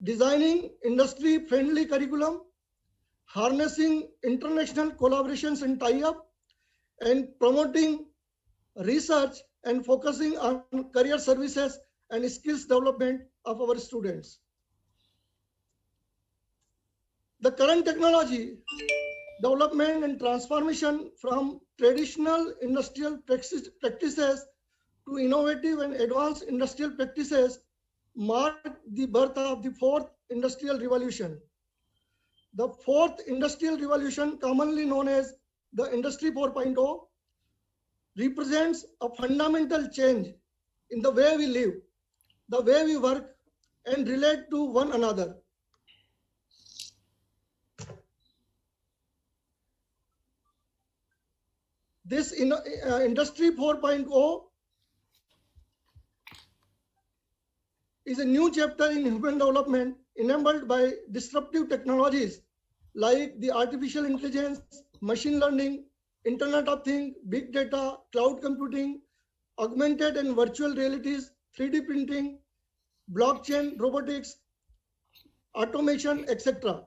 designing industry-friendly curriculum, harnessing international collaborations and tie-up, and promoting research and focusing on career services and skills development of our students. The current technology development and transformation from traditional industrial practices to innovative and advanced industrial practices marked the birth of the fourth industrial revolution. The fourth industrial revolution, commonly known as the Industry 4.0, represents a fundamental change in the way we live, the way we work and relate to one another. This Industry 4.0 is a new chapter in human development enabled by disruptive technologies like the artificial intelligence, machine learning, Internet of Things, big data, cloud computing, augmented and virtual realities, 3D printing, blockchain, robotics, automation, etc.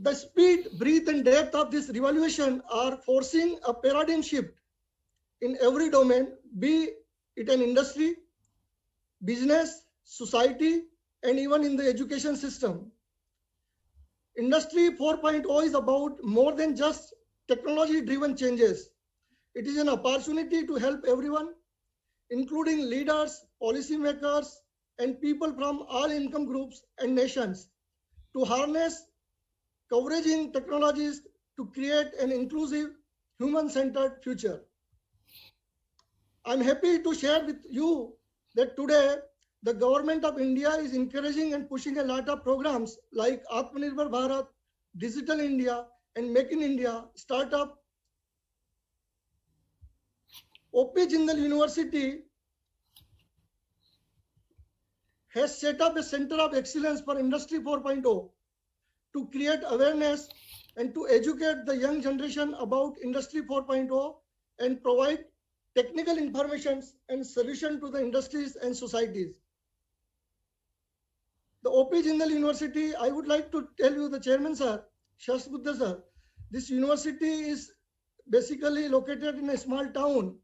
The speed, breadth, and depth of this revolution are forcing a paradigm shift in every domain, be it an industry, business, society, and even in the education system. Industry 4.0 is about more than just technology-driven changes. It is an opportunity to help everyone, including leaders, policymakers, and people from all income groups and nations, to harness coveraging technologies to create an inclusive, human-centered future. I'm happy to share with you that today the government of India is encouraging and pushing a lot of programs like Atmanirbhar Bharat, Digital India, and Make in India startup. OP Jindal University has set up a Center of Excellence for Industry 4.0 to create awareness and to educate the young generation about Industry 4.0 and provide technical information and solution to the industries and societies. The OP Jindal University, I would like to tell you, the chairman sir, Shas Buddha sir, this university is basically located in a small town,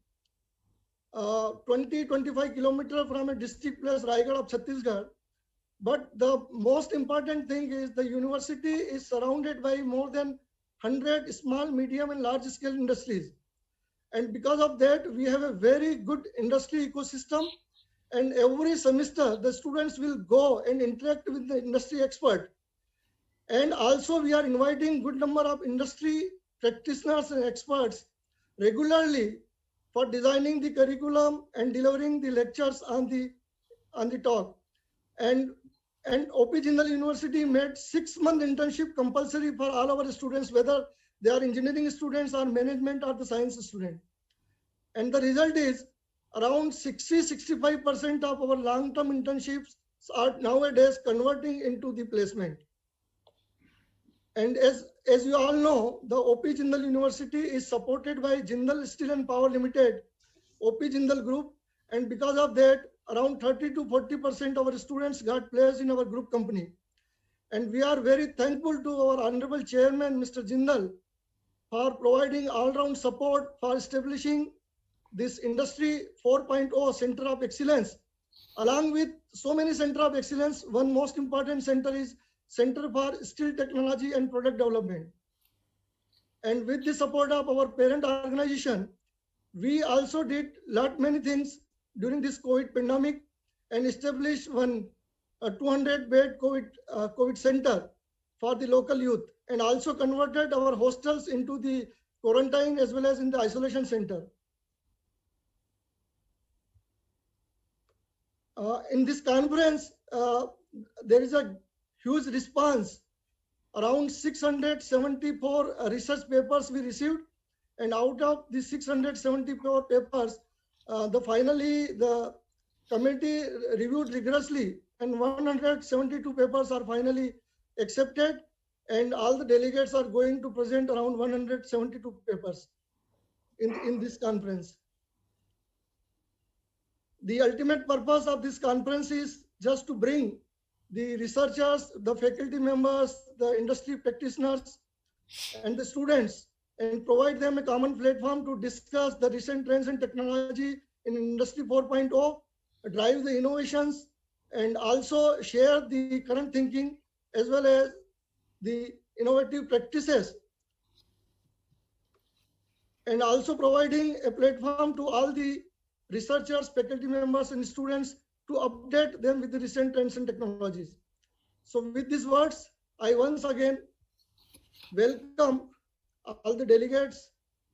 20-25 kilometers from a district place, Raigad of Chhattisgarh. But the most important thing is the university is surrounded by more than 100 small, medium, and large scale industries. And because of that, we have a very good industry ecosystem. And every semester, the students will go and interact with the industry expert. And also, we are inviting good number of industry practitioners and experts regularly for designing the curriculum and delivering the lectures on the talk. And OP Jindal University made 6-month internship compulsory for all our students, whether they are engineering students or management or the science student. And the result is around 60-65% of our long-term internships are nowadays converting into the placement. And as you all know, the OP Jindal University is supported by Jindal Steel and Power Limited, OP Jindal Group, and because of that, around 30-40% of our students got placed in our group company. And we are very thankful to our Honorable Chairman, Mr. Jindal, for providing all-round support for establishing this Industry 4.0 Center of Excellence. Along with so many Center of Excellence, one most important center is Center for Steel Technology and Product Development. And with the support of our parent organization, we also did many things during this COVID pandemic and established one 200-bed COVID center for the local youth, and also converted our hostels into the quarantine as well as in the isolation center. In this conference, there is a huge response. Around 674 research papers we received, and out of the 674 papers, finally the committee reviewed rigorously, and 172 papers are finally accepted, and all the delegates are going to present around 172 papers in this conference. The ultimate purpose of this conference is just to bring the researchers, the faculty members, the industry practitioners, and the students, and provide them a common platform to discuss the recent trends and technology in Industry 4.0, drive the innovations, and also share the current thinking as well as the innovative practices, and also providing a platform to all the researchers, faculty members, and students to update them with the recent trends and technologies. So with these words, I once again welcome all the delegates,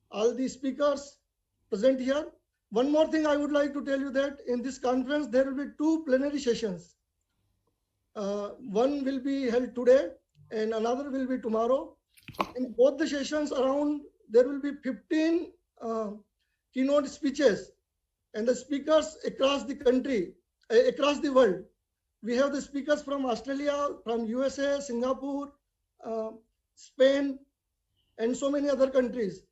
all the speakers present here. One more thing I would like to tell you that in this conference, there will be 2 plenary sessions. One will be held today and another will be tomorrow. In both the sessions there will be 15 keynote speeches and the speakers across the country, across the world. We have the speakers from Australia, from USA, Singapore, Spain, and so many other countries.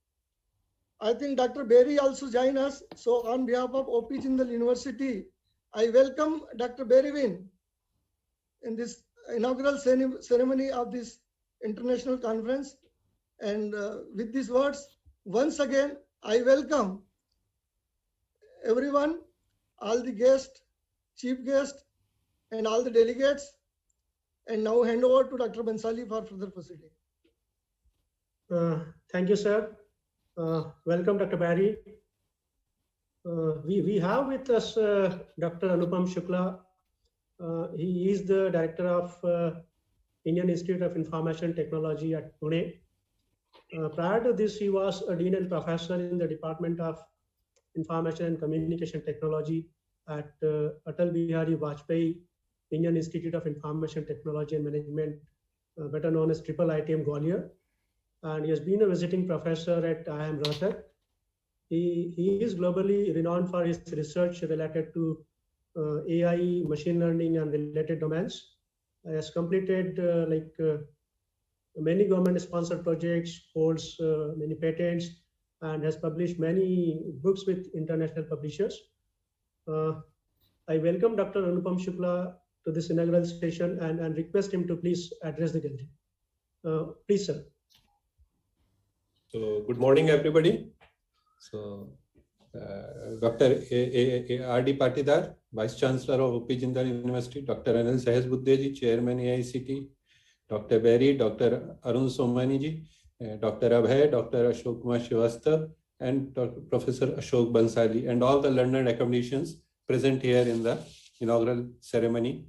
I think Dr. Berry also joined us. So on behalf of OP Jindal University, I welcome Dr. Berry Win in this inaugural ceremony of this international conference. And with these words, once again, I welcome everyone, all the guests, chief guests, and all the delegates. And now hand over to Dr. Bansali for further proceeding. Thank you, sir. Welcome, Dr. Barry. We have with us Dr. Anupam Shukla. He is the director of Indian Institute of Information Technology at Pune. Prior to this, he was a dean and professor in the Department of Information and Communication Technology at Atal Bihari Vajpayee Indian Institute of Information Technology and Management, better known as IITM Gwalior. And he has been a visiting professor at IIM Rohtak. He is globally renowned for his research related to AI, machine learning, and related domains. He has completed many government-sponsored projects, holds many patents, and has published many books with international publishers. I welcome Dr. Anupam Shukla to this inaugural session and request him to please address the gallery. Please, sir. So, good morning, everybody. So, Dr. R.D. Patidar, Vice Chancellor of OP Jindal University, Dr. Anil Sahasbuddhe, Chairman AICT, Dr. Berry, Dr. Arun Somani, Dr. Abhay, Dr. Ashok Kumar Srivastava, and Dr. Professor Ashok Bansali, and all the learned academicians present here in the inaugural ceremony.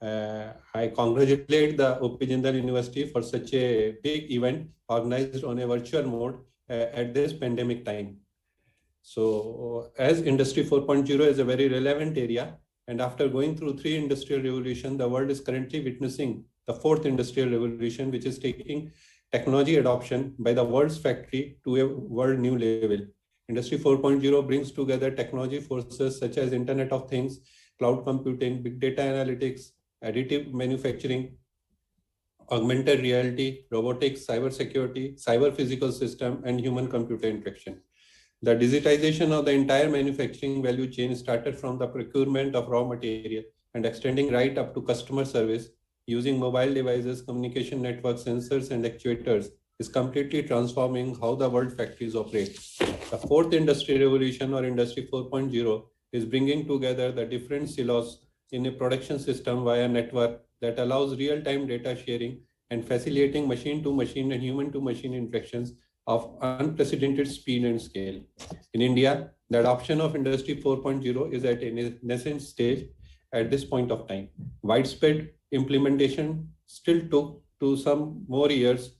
I congratulate the OP Jindal University for such a big event organized on a virtual mode at this pandemic time. So as Industry 4.0 is a very relevant area, and after going through 3 industrial revolutions, the world is currently witnessing the 4th industrial revolution, which is taking technology adoption by the world's factory to a world new level. Industry 4.0 brings together technology forces such as Internet of Things, cloud computing, big data analytics, additive manufacturing, augmented reality, robotics, cyber security, cyber physical system, and human computer interaction. The digitization of the entire manufacturing value chain started from the procurement of raw material and extending right up to customer service using mobile devices, communication networks, sensors, and actuators is completely transforming how the world factories operate. The 4th industrial revolution, or Industry 4.0, is bringing together the different silos in a production system via network that allows real-time data sharing and facilitating machine-to-machine and human-to-machine interactions of unprecedented speed and scale. In India, the adoption of Industry 4.0 is at a nascent stage at this point of time. Widespread implementation still took to some more years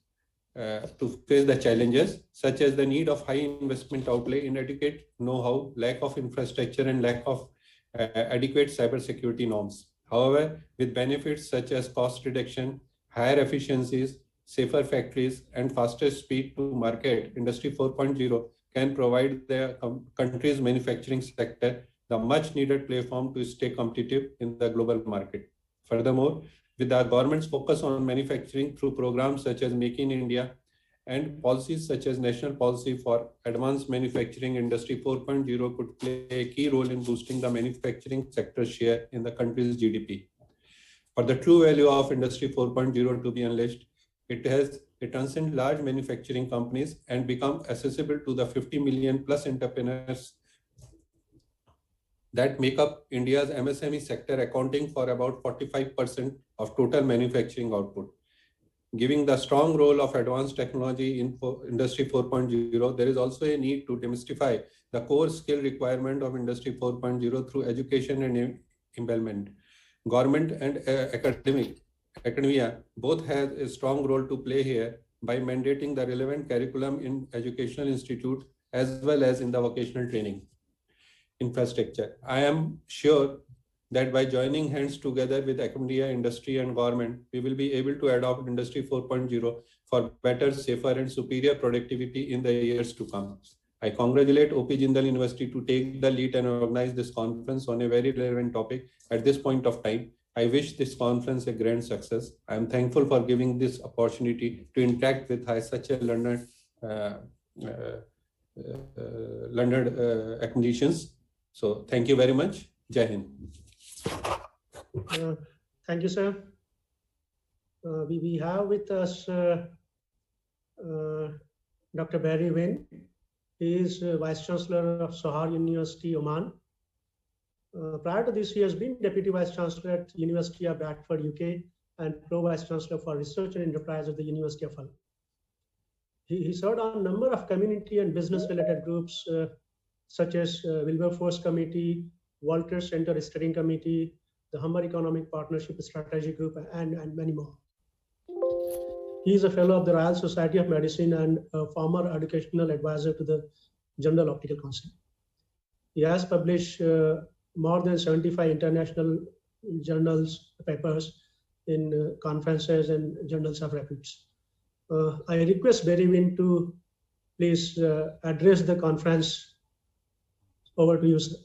to face the challenges, such as the need of high investment outlay, inadequate know-how, lack of infrastructure, and lack of adequate cybersecurity norms. However, with benefits such as cost reduction, higher efficiencies, safer factories, and faster speed to market, Industry 4.0 can provide the country's manufacturing sector the much needed platform to stay competitive in the global market. Furthermore, with the government's focus on manufacturing through programs such as Make in India and policies such as National Policy for Advanced Manufacturing Industry 4.0 could play a key role in boosting the manufacturing sector's share in the country's GDP. For the true value of Industry 4.0 to be unleashed, it has to transcend large manufacturing companies and become accessible to the 50 million plus entrepreneurs that make up India's MSME sector, accounting for about 45% of total manufacturing output. Given the strong role of advanced technology in Industry 4.0, there is also a need to demystify the core skill requirement of Industry 4.0 through education and empowerment. Government and academia both have a strong role to play here by mandating the relevant curriculum in educational institutes as well as in the vocational training infrastructure. I am sure that by joining hands together with academia, industry, and government, we will be able to adopt Industry 4.0 for better, safer, and superior productivity in the years to come. I congratulate OP Jindal University to take the lead and organize this conference on a very relevant topic at this point of time. I wish this conference a grand success. I am thankful for giving this opportunity to interact with such a learned academicians. So thank you very much. Jai Hind. Thank you, sir. We have with us Dr. Barry Wynn. He is Vice Chancellor of Sohar University, Oman. Prior to this, he has been Deputy Vice Chancellor at University of Bradford, UK, and Pro Vice Chancellor for Research and Enterprise at the University of Hull. He served on a number of community and business-related groups, such as Wilberforce Committee, Walter Center Steering Committee, the Humber Economic Partnership Strategy Group, and many more. He is a fellow of the Royal Society of Medicine and a former educational advisor to the General Optical Council. He has published more than 75 international journals, papers in conferences and journals of reputes. I request Barry Wynn to please address the conference. Over to you, sir.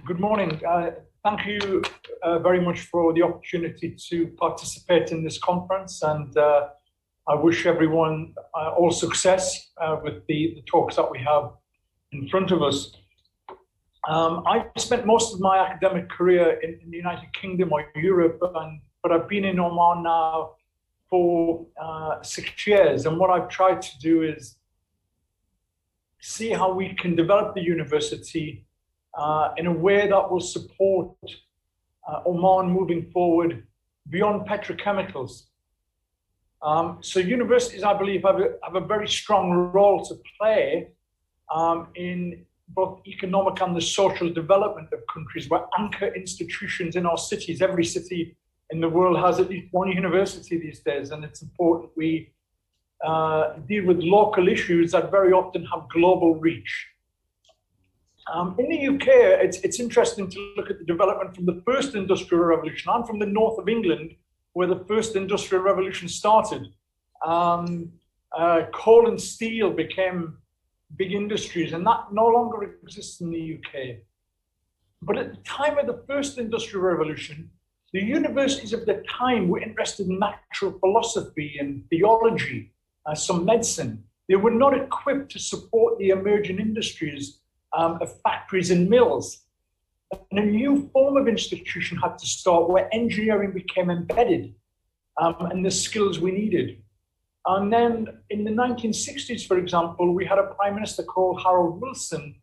Good morning. Thank you very much for the opportunity to participate in this conference, and I wish everyone all success with the talks that we have in front of us. I spent most of my academic career in the United Kingdom or Europe, but I've been in Oman now for 6 years, and what I've tried to do is see how we can develop the university in a way that will support Oman moving forward beyond petrochemicals. So universities, I believe, have a very strong role to play in both economic and the social development of countries. We're anchor institutions in our cities. Every city in the world has at least one university these days, and it's important we deal with local issues that very often have global reach. In the UK, it's interesting to look at the development from the first industrial revolution. I'm from the north of England, where the first industrial revolution started. Coal and steel became big industries, and that no longer exists in the UK. But at the time of the first industrial revolution, the universities of the time were interested in natural philosophy and theology, some medicine. They were not equipped to support the emerging industries of factories and mills. And a new form of institution had to start where engineering became embedded and the skills we needed. And then in the 1960s, for example, we had a prime minister called Harold Wilson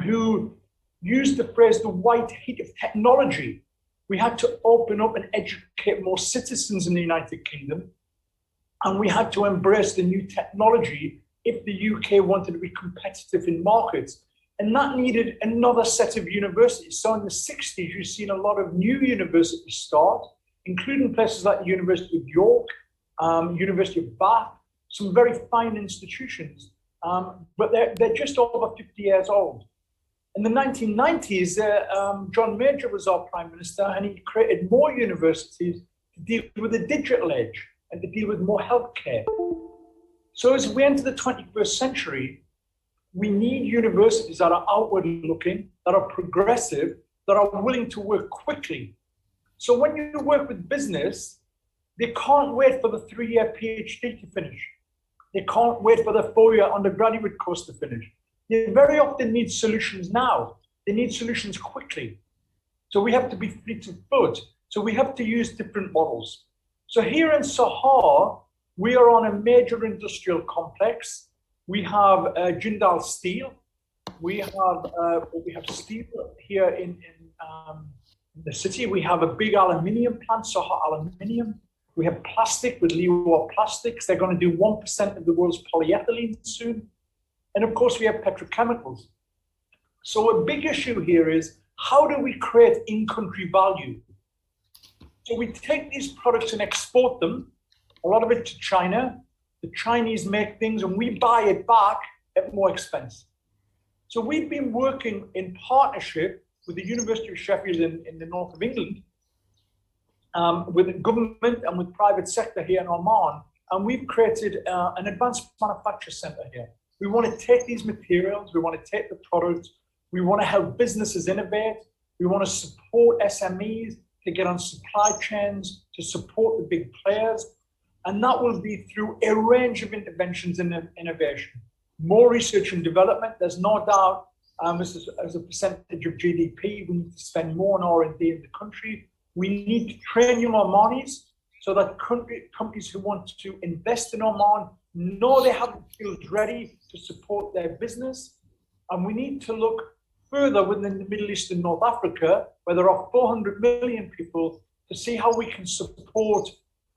who used the phrase the white heat of technology. We had to open up and educate more citizens in the United Kingdom, and we had to embrace the new technology if the UK wanted to be competitive in markets. And that needed another set of universities. So in the 60s, you've seen a lot of new universities start, including places like the University of York, University of Bath, some very fine institutions, but they're just over 50 years old. In the 1990s, John Major was our prime minister, and he created more universities to deal with the digital age and to deal with more healthcare. So as we enter the 21st century, we need universities that are outward looking, that are progressive, that are willing to work quickly. So when you work with business, They can't wait for the 3-year PhD to finish. They can't wait for the 4-year undergraduate course to finish. They very often need solutions now. They need solutions quickly. So we have to be fleet of foot. So we have to use different models. So here in Sahar, we are on a major industrial complex. We have Jindal Steel. We have steel here in the city. We have a big aluminium plant, Sahar Aluminium. We have plastic with Liwa Plastics. They're going to do 1% of the world's polyethylene soon. And of course, we have petrochemicals. So a big issue here is, how do we create in-country value? So we take these products and export them, a lot of it to China. The Chinese make things and we buy it back at more expense. So we've been working in partnership with the University of Sheffield in the north of England, with the government and with private sector here in Oman. And we've created an advanced manufacture center here. We want to take these materials, we want to take the products, we want to help businesses innovate, we want to support SMEs to get on supply chains, to support the big players. And that will be through a range of interventions in innovation. More research and development, there's no doubt, as a percentage of GDP, we need to spend more on R&D in the country. We need to train young Omanis so that companies who want to invest in Oman know they have the skills ready to support their business. And we need to look further within the Middle East and North Africa, where there are 400 million people, to see how we can support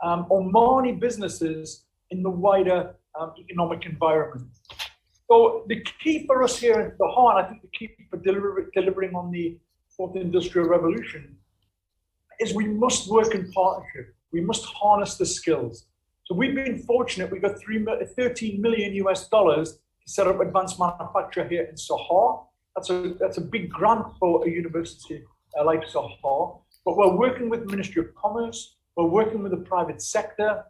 Omani businesses in the wider economic environment. So the key for us here in Sahar, I think the key for delivering on the fourth industrial revolution, is we must work in partnership. We must harness the skills. So we've been fortunate. We got $13 million to set up advanced manufacture here in Sahar. That's a big grant for a university like Sahar. But we're working with the Ministry of Commerce. We're working with the private sector,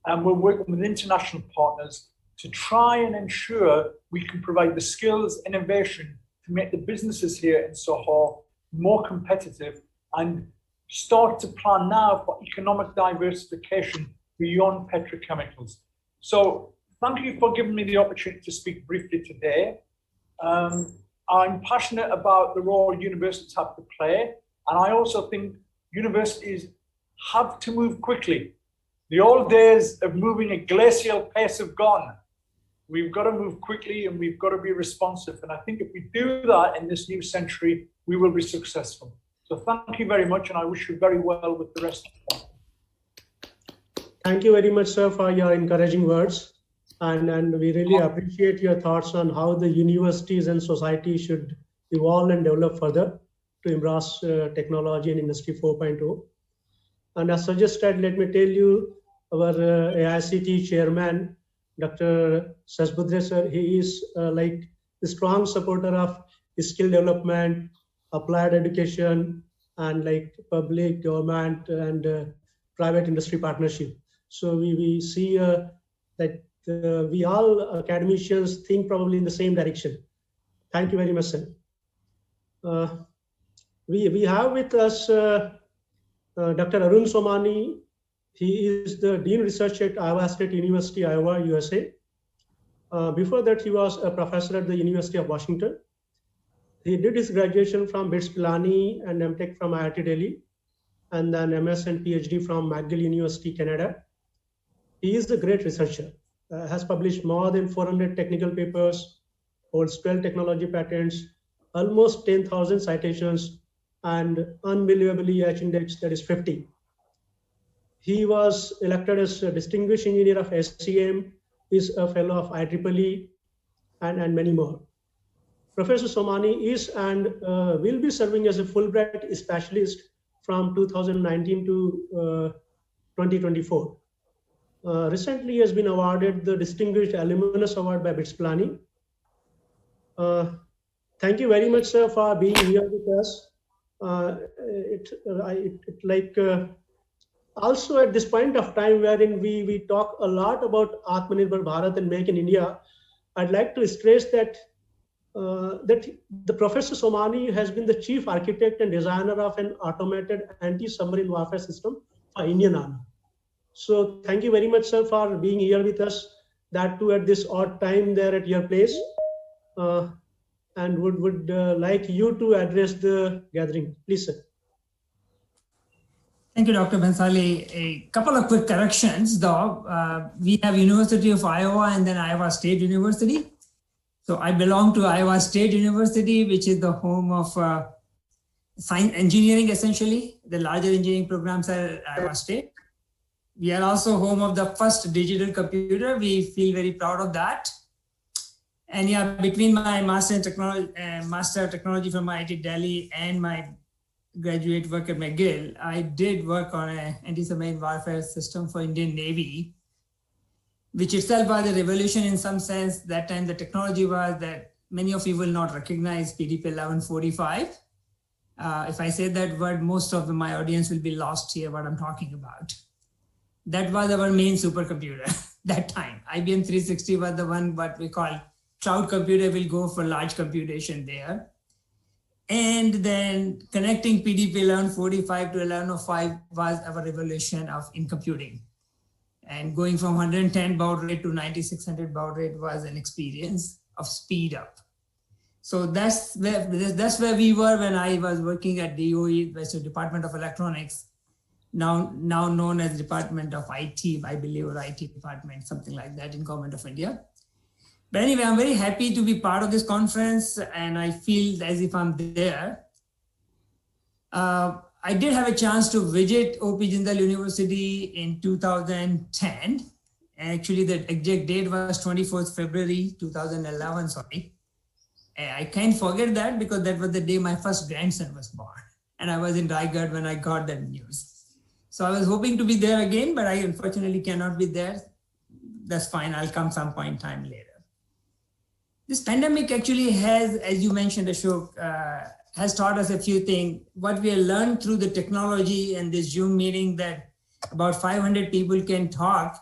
and we're working with international partners to try and ensure we can provide the skills, innovation to make the businesses here in Sahar more competitive and start to plan now for economic diversification beyond petrochemicals. So thank you for giving me the opportunity to speak briefly today. I'm passionate about the role universities have to play, and I also think universities have to move quickly. The old days of moving at glacial pace have gone. We've got to move quickly and we've got to be responsive. And I think if we do that in this new century, we will be successful. So thank you very much, and I wish you very well with the rest of the time. Thank you very much, sir, for your encouraging words. And we really appreciate your thoughts on how the universities and society should evolve and develop further to embrace technology and Industry 4.0. And as suggested, let me tell you, our AICT chairman, Dr. Sasbudre sir, he is like a strong supporter of skill development, applied education, and like public, government, and private industry partnership. So we see that we all academicians think probably in the same direction. Thank you very much, sir. We have with us Dr. Arun Somani. He is the Dean Research at Iowa State University, Iowa, USA. Before that, he was a professor at the University of Washington. He did his graduation from BITS Pilani and MTech from IIT Delhi, and then MS and PhD from McGill University, Canada. He is a great researcher, has published more than 400 technical papers, holds 12 technology patents, almost 10,000 citations, and unbelievably H index, that is 50. He was elected as a Distinguished Engineer of SCM, is a fellow of IEEE, and many more. Professor Somani is and will be serving as a Fulbright specialist from 2019 to 2024. Recently, he has been awarded the Distinguished Alumnus Award by BITS Pilani. Thank you very much, sir, for being here with us. Also at this point of time wherein we talk a lot about Atmanirbhar Bharat and Make in India, I'd like to stress that the Professor Somani has been the chief architect and designer of an automated anti-submarine warfare system for Indian Army. So thank you very much, sir, for being here with us, that too at this odd time there at your place. And would like you to address the gathering. Please, sir. Thank you, Dr. Bhansali. A couple of quick corrections, though. We have University of Iowa and then Iowa State University. So I belong to Iowa State University, which is the home of science engineering, essentially. The larger engineering programs are at Iowa State. We are also home of the first digital computer. We feel very proud of that. And yeah, between my master of technology from IIT Delhi and my graduate work at McGill, I did work on an anti-submarine warfare system for Indian Navy, which itself was a revolution in some sense. That time the technology was that many of you will not recognize PDP 1145. If I say that word, most of my audience will be lost here what I'm talking about. That was our main supercomputer that time. IBM 360 was the one what we call cloud computer, will go for large computation there. And then connecting PDP 1145 to 1105 was our revolution in computing. And going from 110 baud rate to 9600 baud rate was an experience of speed up. So that's where we were when I was working at DOE, which is Department of Electronics, now known as Department of IT, I believe, or IT department, something like that in Government of India. But anyway, I'm very happy to be part of this conference, and I feel as if I'm there. I did have a chance to visit OP Jindal University in 2010. Actually, the exact date was 24th February 2011, sorry. I can't forget that because that was the day my first grandson was born. And I was in Raigad when I got that news. So I was hoping to be there again, but I unfortunately cannot be there. That's fine, I'll come some point in time later. This pandemic actually has, as you mentioned, Ashok, has taught us a few things. What we have learned through the technology and this Zoom meeting, that about 500 people can talk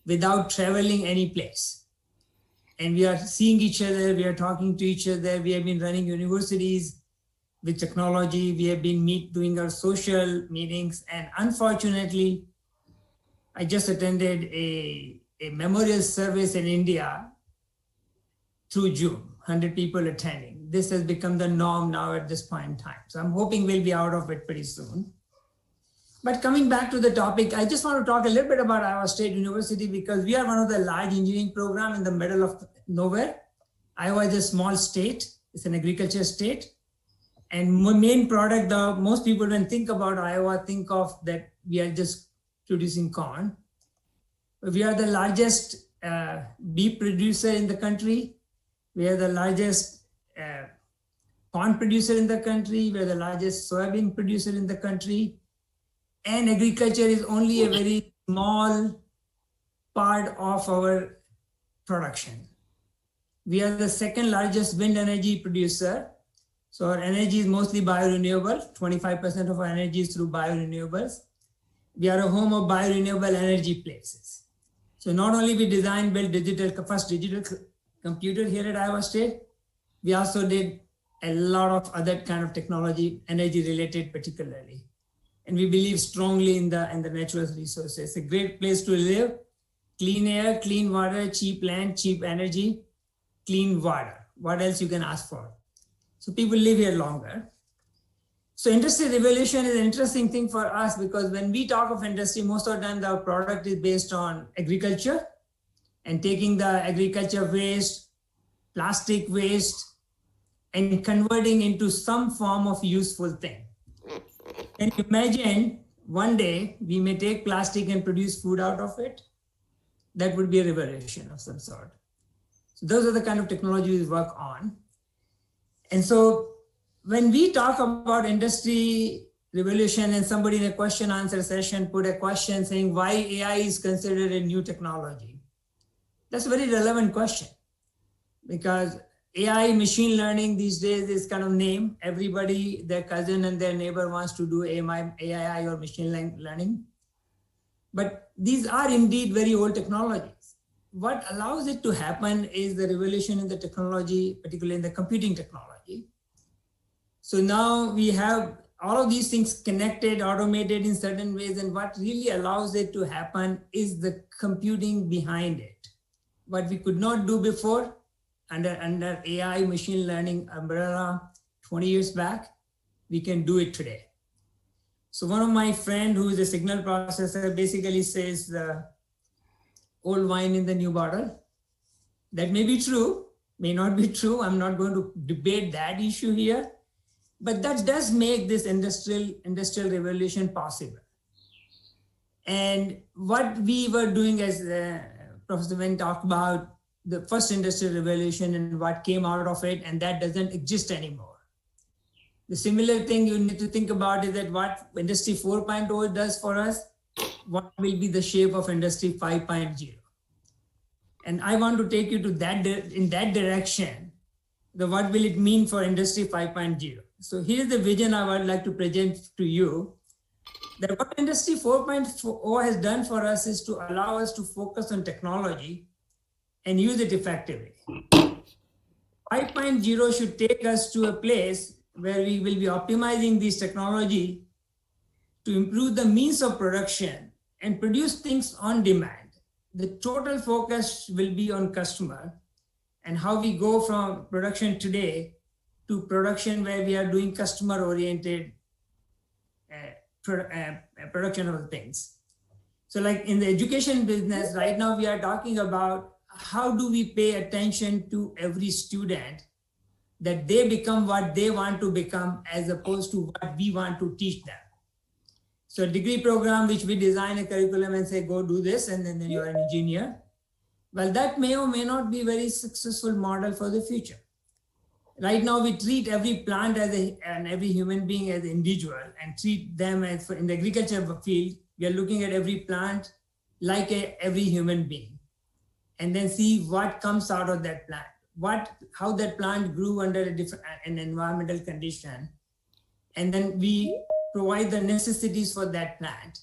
without traveling any place. And we are seeing each other, we are talking to each other. We have been running universities with technology. We have been doing our social meetings. And unfortunately, I just attended a memorial service in India through Zoom, 100 people attending. This has become the norm now at this point in time. So I'm hoping we'll be out of it pretty soon. But coming back to the topic, I just want to talk a little bit about Iowa State University because we are one of the large engineering programs in the middle of nowhere. Iowa is a small state. It's an agriculture state. And my main product, most people when think about Iowa, think of that we are just producing corn. We are the largest beef producer in the country. We are the largest corn producer in the country. We are the largest soybean producer in the country. And agriculture is only a very small part of our production. We are the second largest wind energy producer. So our energy is mostly biorenewable. 25% of our energy is through biorenewables. We are a home of biorenewable energy places. So not only we design, build first digital computer here at Iowa State, we also did a lot of other kind of technology, energy related particularly. And we believe strongly in the natural resources. It's a great place to live. Clean air, clean water, cheap land, cheap energy, clean water. What else you can ask for? So people live here longer. So industry revolution is an interesting thing for us because when we talk of industry, most of the time our product is based on agriculture and taking the agriculture waste, plastic waste, and converting into some form of useful thing. And imagine one day we may take plastic and produce food out of it. That would be a revolution of some sort. So those are the kind of technologies we work on. And so when we talk about industry revolution and somebody in a question answer session put a question saying why AI is considered a new technology, that's a very relevant question because AI, machine learning these days is kind of name. Everybody, their cousin and their neighbor wants to do AI or machine learning. But these are indeed very old technologies. What allows it to happen is the revolution in the technology, particularly in the computing technology. So now we have all of these things connected, automated in certain ways. And what really allows it to happen is the computing behind it. What we could not do before under AI machine learning umbrella 20 years back, we can do it today. So one of my friend who is a signal processor basically says the old wine in the new bottle. That may be true, may not be true. I'm not going to debate that issue here, but that does make this industrial revolution possible. And what we were doing, as Professor Wen talked about, the first industrial revolution and what came out of it, and that doesn't exist anymore. The similar thing you need to think about is that what Industry 4.0 does for us, what will be the shape of Industry 5.0. And I want to take you to that in that direction. What will it mean for Industry 5.0? So here's the vision I would like to present to you. That what Industry 4.0 has done for us is to allow us to focus on technology and use it effectively. 5.0 should take us to a place where we will be optimizing this technology to improve the means of production and produce things on demand. The total focus will be on customer and how we go from production today to production where we are doing customer-oriented production of things. So like in the education business, right now we are talking about how do we pay attention to every student that they become what they want to become as opposed to what we want to teach them. So a degree program, which we design a curriculum and say, go do this, and then you're an engineer. Well, that may or may not be a very successful model for the future. Right now, we treat every plant and every human being as an individual and treat them as, in the agriculture field, we are looking at every plant like every human being, and then see what comes out of that plant, how that plant grew under an environmental condition, and then we provide the necessities for that plant.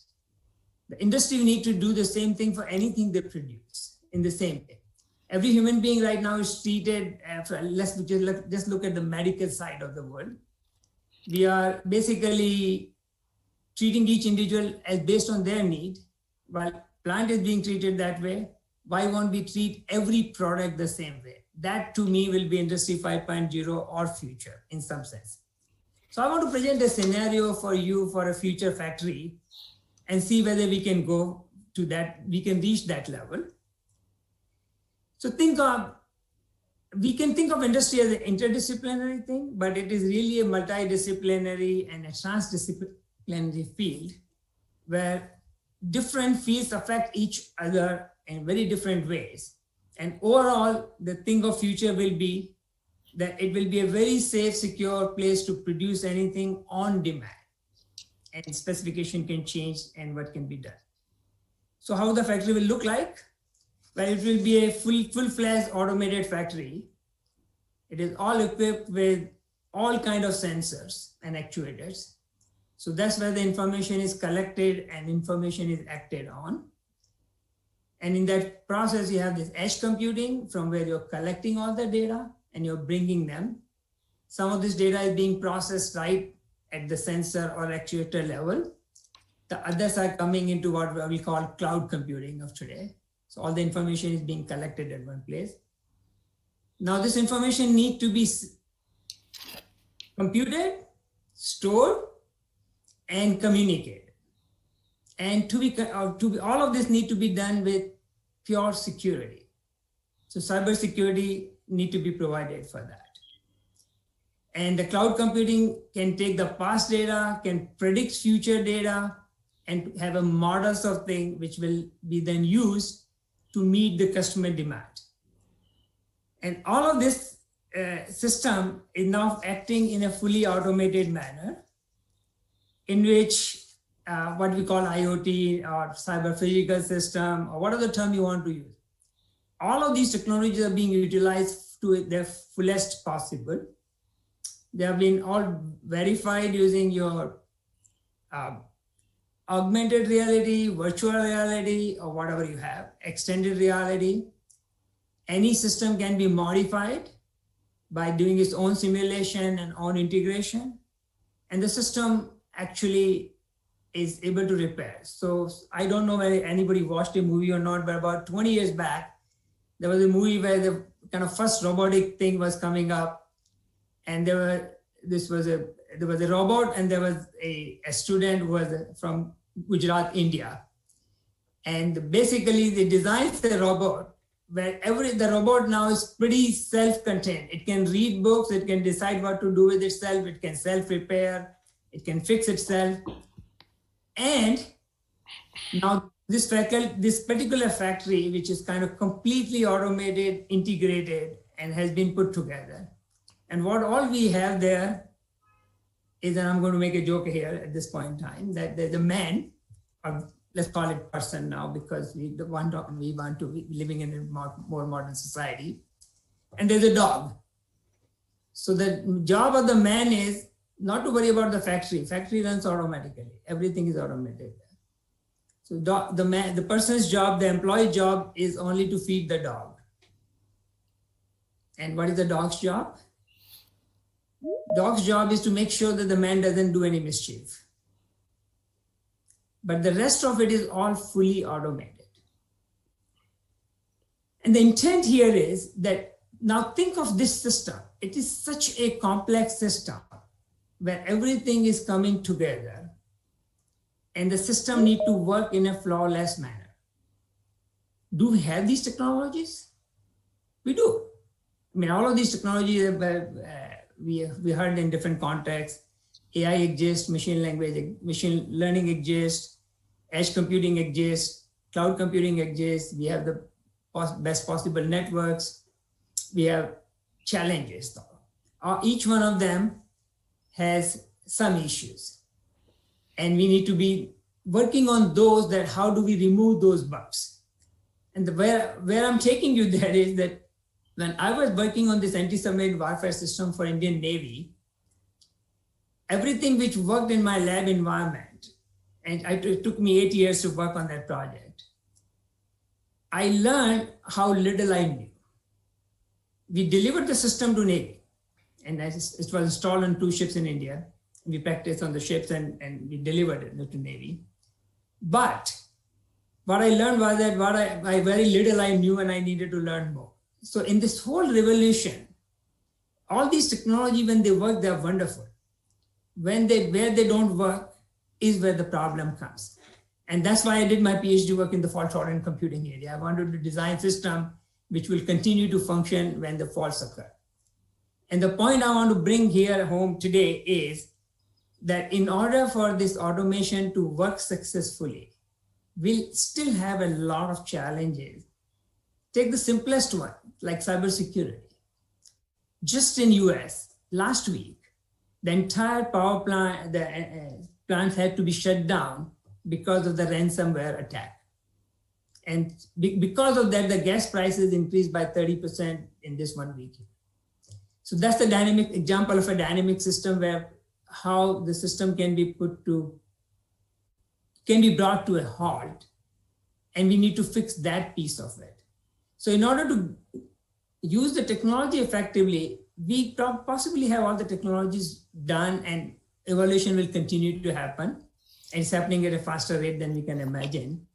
The industry need to do the same thing for anything they produce in the same way. Every human being right now is treated, let's just look at the medical side of the world. We are basically treating each individual as based on their need. While plant is being treated that way, why won't we treat every product the same way? That to me will be Industry 5.0 or future in some sense. So I want to present a scenario for you for a future factory and see whether we can go to that, we can reach that level. So we can think of industry as an interdisciplinary thing, but it is really a multidisciplinary and a transdisciplinary field where different fields affect each other in very different ways. And overall, the thing of future will be that it will be a very safe, secure place to produce anything on demand. And specification can change and what can be done. So how the factory will look like? Well, it will be a full-fledged automated factory. It is all equipped with all kinds of sensors and actuators. So that's where the information is collected and information is acted on. And in that process, you have this edge computing from where you're collecting all the data and you're bringing them. Some of this data is being processed right at the sensor or actuator level. The others are coming into what we call cloud computing of today. So all the information is being collected at one place. Now this information needs to be computed, stored, and communicated. And all of this need to be done with pure security. So cybersecurity need to be provided for that. And the cloud computing can take the past data, can predict future data, and have a models of thing which will be then used to meet the customer demand. And all of this system is now acting in a fully automated manner in which what we call IoT or cyber physical system or whatever term you want to use. All of these technologies are being utilized to their fullest possible. They have been all verified using your augmented reality, virtual reality, or whatever you have, extended reality. Any system can be modified by doing its own simulation and own integration. and the system actually is able to repair. So I don't know whether anybody watched a movie or not, but about 20 years back, there was a movie where the kind of first robotic thing was coming up, and there was a robot, and there was a student who was from Gujarat, India. And basically they designed the robot where the robot now is pretty self-contained. It can read books, it can decide what to do with itself, it can self-repair, it can fix itself. And now this particular factory, which is kind of completely automated, integrated, and has been put together. And what all we have there is, and I'm going to make a joke here at this point in time, that there's a man, or let's call it person now, because we want to be living in a more modern society, and there's a dog. So the job of the man is not to worry about the factory. Factory runs automatically. Everything is automated. So the person's job, the employee's job is only to feed the dog. And what is the dog's job? Dog's job is to make sure that the man doesn't do any mischief. But the rest of it is all fully automated. And the intent here is that now think of this system. It is such a complex system where everything is coming together, and the system needs to work in a flawless manner. Do we have these technologies? We do. I mean, all of these technologies we heard in different contexts. AI exists, machine learning exists, edge computing exists, cloud computing exists. We have the best possible networks. We have challenges though. Each one of them has some issues, and we need to be working on those, that how do we remove those bugs. And where I'm taking you there is that when I was working on this anti-submarine warfare system for Indian Navy, everything which worked in my lab environment, and it took me 8 years to work on that project, I learned how little I knew. We delivered the system to Navy, and it was installed on 2 ships in India. We practiced on the ships and we delivered it to Navy. But what I learned was that I very little I knew, and I needed to learn more. So in this whole revolution, all these technology, when they work, they're wonderful. Where they don't work is where the problem comes. And that's why I did my PhD work in the fault-tolerant computing area. I wanted to design a system which will continue to function when the faults occur. And the point I want to bring here home today is that in order for this automation to work successfully, we'll still have a lot of challenges. Take the simplest one, like cybersecurity. Just in US, last week, the entire power plant, plants had to be shut down because of the ransomware attack. And because of that, the gas prices increased by 30% in this 1 week. So that's the dynamic example of a dynamic system where how the system can be brought to a halt, and we need to fix that piece of it. So in order to use the technology effectively, we possibly have all the technologies done, and evolution will continue to happen. And it's happening at a faster rate than we can imagine.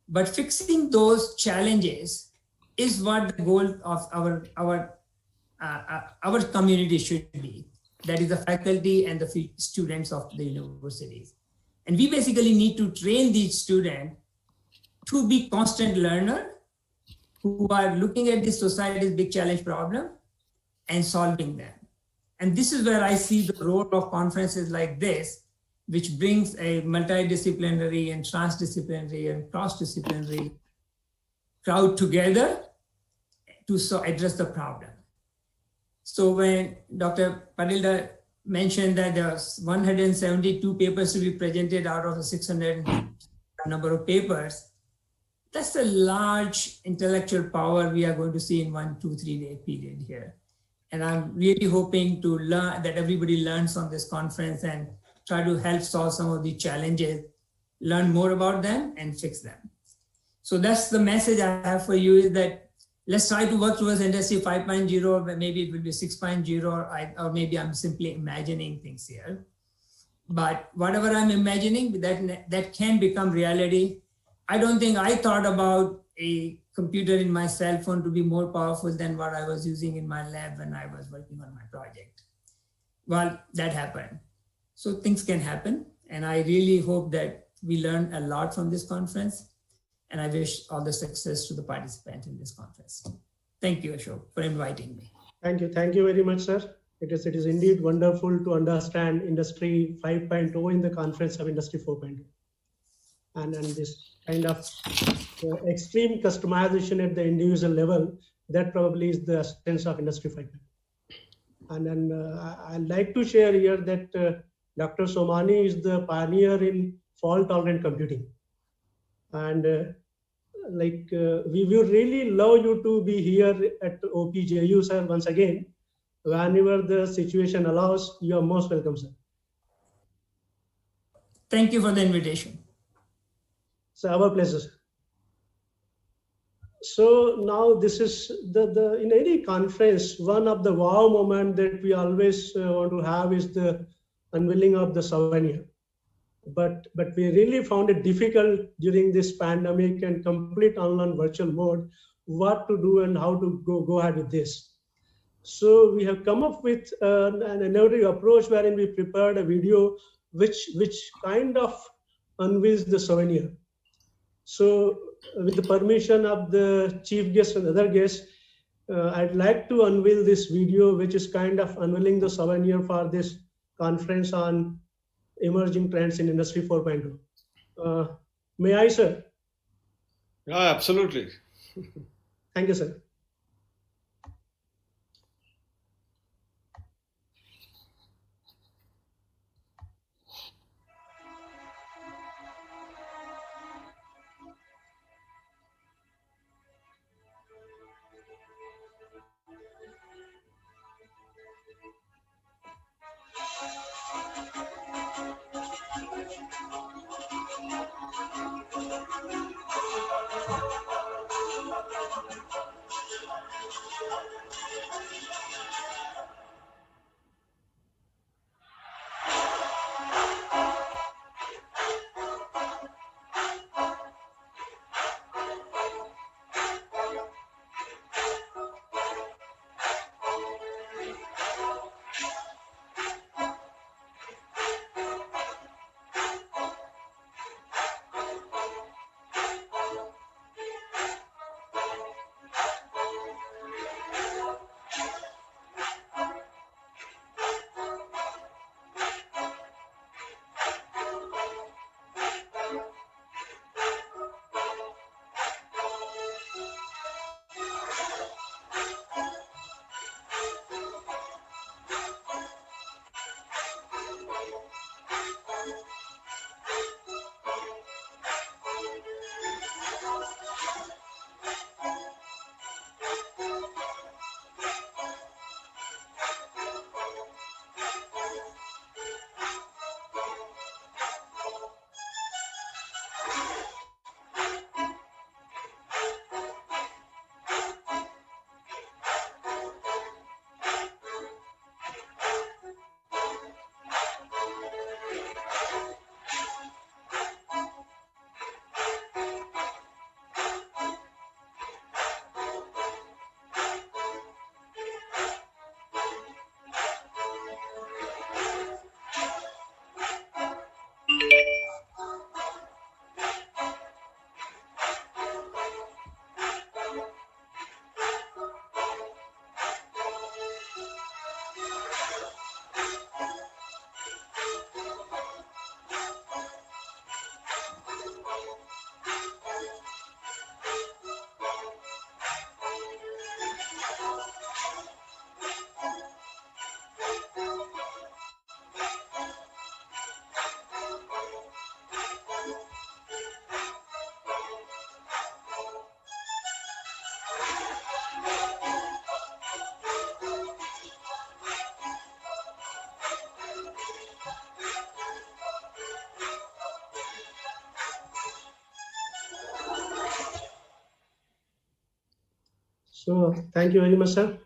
But fixing those challenges is what the goal of our community should be. That is the faculty and the students of the universities. And we basically need to train these students to be constant learner who are looking at this society's big challenge problem and solving them. And this is where I see the role of conferences like this, which brings a multidisciplinary and transdisciplinary and cross-disciplinary crowd together to address the problem. So when Dr. Padilda mentioned that there was 172 papers to be presented out of a 600 number of papers, that's a large intellectual power we are going to see in 1, 2, 3 day period here. And I'm really hoping to learn that everybody learns on this conference and try to help solve some of the challenges, learn more about them and fix them. So that's the message I have for you, is that let's try to work towards Industry 5.0, but maybe it will be 6.0, or maybe I'm simply imagining things here. but whatever I'm imagining, that can become reality. I don't think I thought about a computer in my cell phone to be more powerful than what I was using in my lab when I was working on my project. Well, that happened. So things can happen. And I really hope that we learn a lot from this conference. And I wish all the success to the participants in this conference. Thank you, Ashok, for inviting me. Thank you. Thank you very much, sir. It is indeed wonderful to understand Industry 5.0 in the conference of Industry 4.0. And this kind of extreme customization at the individual level, that probably is the essence of Industry 5.0. And then I'd like to share here that Dr. Somani is the pioneer in fault-tolerant computing. And we would really love you to be here at OPJU, sir, once again. Whenever the situation allows, you are most welcome, sir. Thank you for the invitation. It's our pleasure, sir. So now this is in any conference, one of the wow moment that we always want to have is the unveiling of the souvenir. But we really found it difficult during this pandemic and complete online virtual mode, what to do and how to go ahead with this. So we have come up with an innovative approach wherein we prepared a video which kind of unveils the souvenir. So with the permission of the chief guest and other guests, I'd like to unveil this video, which is kind of unveiling the souvenir for this conference on emerging trends in Industry 4.0. May I, sir? Yeah, absolutely. Thank you, sir. So thank you very much, sir.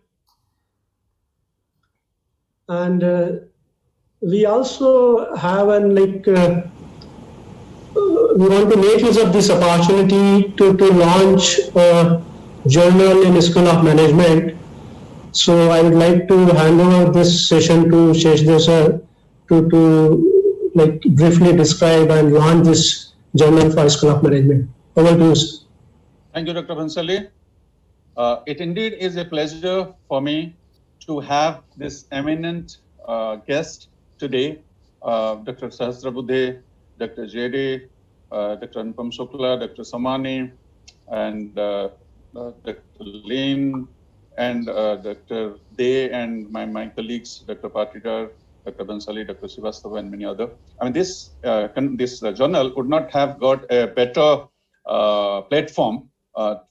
And we also have we want to make use of this opportunity to launch a journal in School of Management. So I would like to hand over this session to Sheshdev sir to briefly describe and launch this journal for School of Management. Over to you, sir. Thank you, Dr. Bhansali. It indeed is a pleasure for me to have this eminent guest today, Dr. Sahasrabuddhe, Dr. Jere, Dr. Anupam Shukla, Dr. Samani, and Dr. Lin, and Dr. Day, and my colleagues, Dr. Patidar, Dr. Bhansali, Dr. Srivastava, and many other. I mean, this journal would not have got a better platform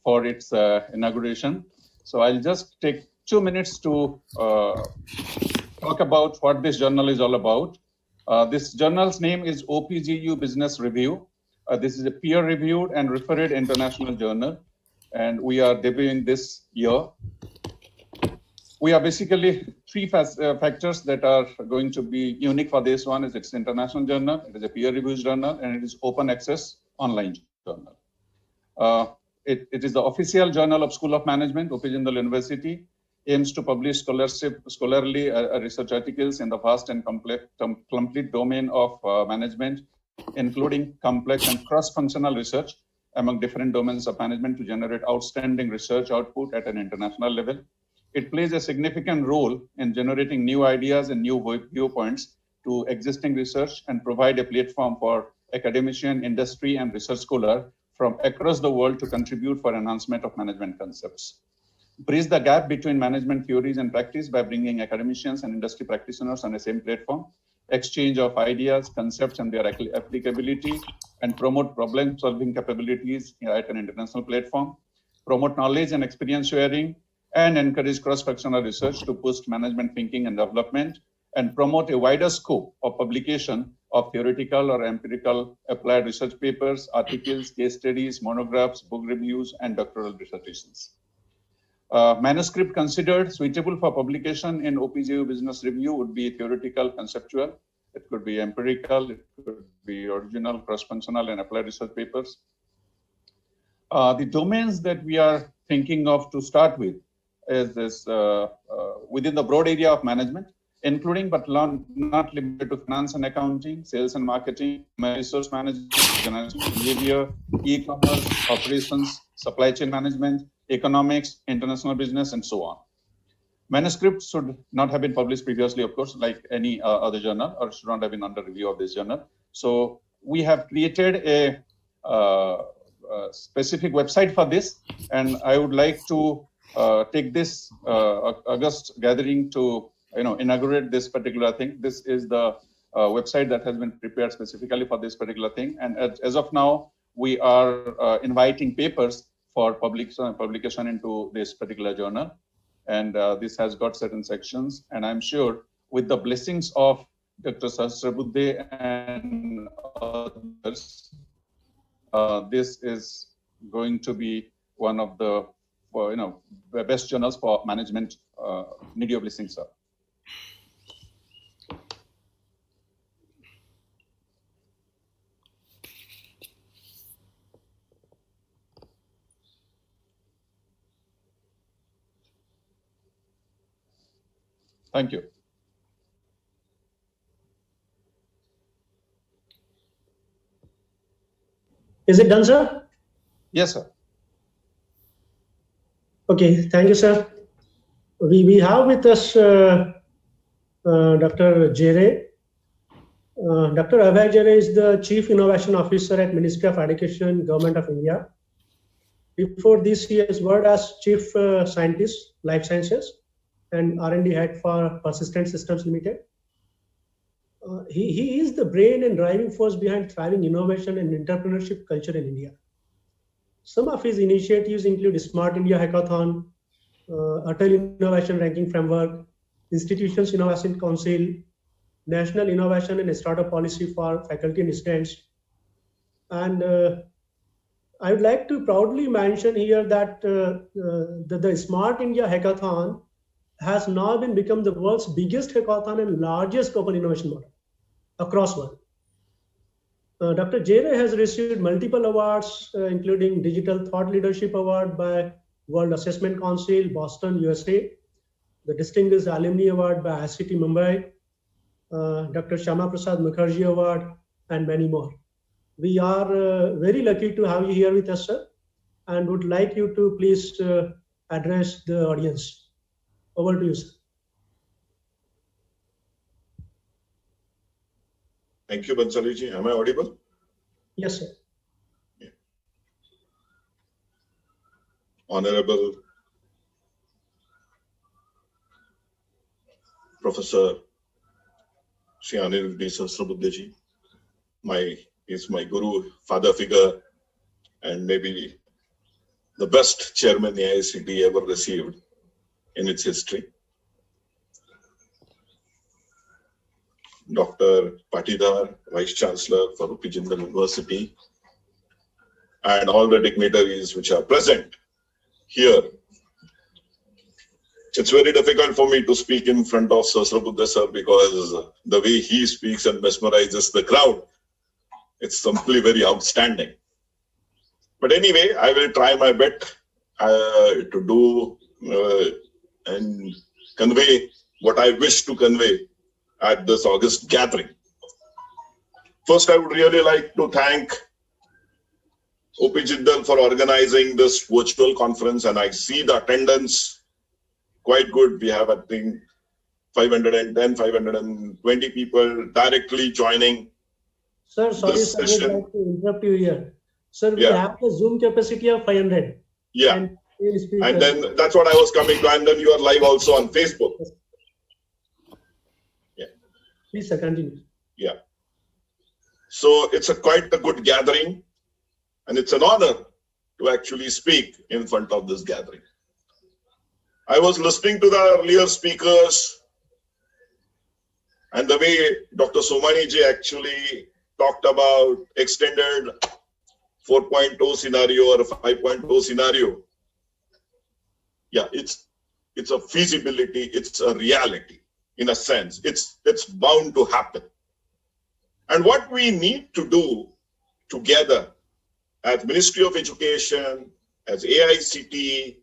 for its inauguration. So I'll just take 2 minutes to talk about what this journal is all about. This journal's name is OPGU Business Review. This is a peer-reviewed and referred international journal, and we are debuting this year. We are basically three factors that are going to be unique for this one. Is it's international journal, it is a peer-reviewed journal, and it is open access online journal. It is the official journal of School of Management, OP Jindal University, aims to publish scholarly research articles in the vast and complete domain of management, including complex and cross-functional research among different domains of management to generate outstanding research output at an international level. It plays a significant role in generating new ideas and new viewpoints to existing research and provide a platform for academician, industry, and research scholar from across the world to contribute for enhancement of management concepts. Bridge the gap between management theories and practice by bringing academicians and industry practitioners on the same platform, exchange of ideas, concepts, and their applicability, and promote problem-solving capabilities at an international platform, promote knowledge and experience sharing, and encourage cross-functional research to boost management thinking and development, and promote a wider scope of publication of theoretical or empirical applied research papers, articles, case studies, monographs, book reviews, and doctoral dissertations. Manuscript considered suitable for publication in OPGU Business Review would be theoretical, conceptual. It could be empirical, it could be original, cross-functional, and applied research papers. The domains that we are thinking of to start with is this within the broad area of management, including but not limited to finance and accounting, sales and marketing, resource management, behavior, e-commerce, operations, supply chain management, economics, international business, and so on. Manuscripts should not have been published previously, of course, like any other journal, or should not have been under review of this journal. So we have created a specific website for this, and I would like to take this August gathering to inaugurate this particular thing. This is the website that has been prepared specifically for this particular thing, and as of now, we are inviting papers for publication into this particular journal. And this has got certain sections. And I'm sure with the blessings of Dr. Sahasrabuddhe and others, this is going to be one of the best journals for management. Need your blessings, sir. Thank you. Is it done, sir? Yes, sir. Okay, thank you, sir. We have with us Dr. Jere. Dr. Abhay Jere is the Chief Innovation Officer at Ministry of Education, Government of India. Before this, he has worked as Chief Scientist, Life Sciences, and R&D Head for Persistent Systems Limited. He is the brain and driving force behind thriving innovation and entrepreneurship culture in India. Some of his initiatives include Smart India Hackathon, Atal Innovation Ranking Framework, Institutions Innovation Council, National Innovation and Startup Policy for Faculty and Students. And I would like to proudly mention here that the Smart India Hackathon has now become the world's biggest hackathon and largest open innovation model across world. Dr. Jere has received multiple awards, including Digital Thought Leadership Award by World Assessment Council, Boston, USA, the Distinguished Alumni Award by ICT Mumbai, Dr. Shama Prasad Mukherjee Award, and many more. We are very lucky to have you here with us, sir, and would like you to please address the audience. Over to you, sir. Thank you, Bansali-ji. Am I audible? Yes, sir. Yeah. Honorable Professor Shri Anil D. Sahasrabuddhe-ji, is my guru, father figure, and maybe the best chairman AICTE ever received in its history. Dr. Patidar, Vice Chancellor for UP Jindal University, and all the dignitaries which are present here. It's very difficult for me to speak in front of Sahasrabuddhe sir because the way he speaks and mesmerizes the crowd, it's simply very outstanding. But anyway, I will try my best to do and convey what I wish to convey at this August gathering. First, I would really like to thank UP Jindal for organizing this virtual conference, and I see the attendance quite good. We have, I think, 510, 520 people directly joining. Sir, sorry, sir, I would like to interrupt you here. Sir, we have a Zoom capacity of 500. Yeah. And then that's what I was coming to. And then you are live also on Facebook. Yeah. Please, sir, continue. Yeah. So it's quite a good gathering. And it's an honor to actually speak in front of this gathering. I was listening to the earlier speakers and the way Dr. Somani-ji actually talked about extended 4.0 scenario or 5.0 scenario. Yeah, it's a feasibility, it's a reality in a sense. It's bound to happen. And what we need to do together as Ministry of Education, as AICTE,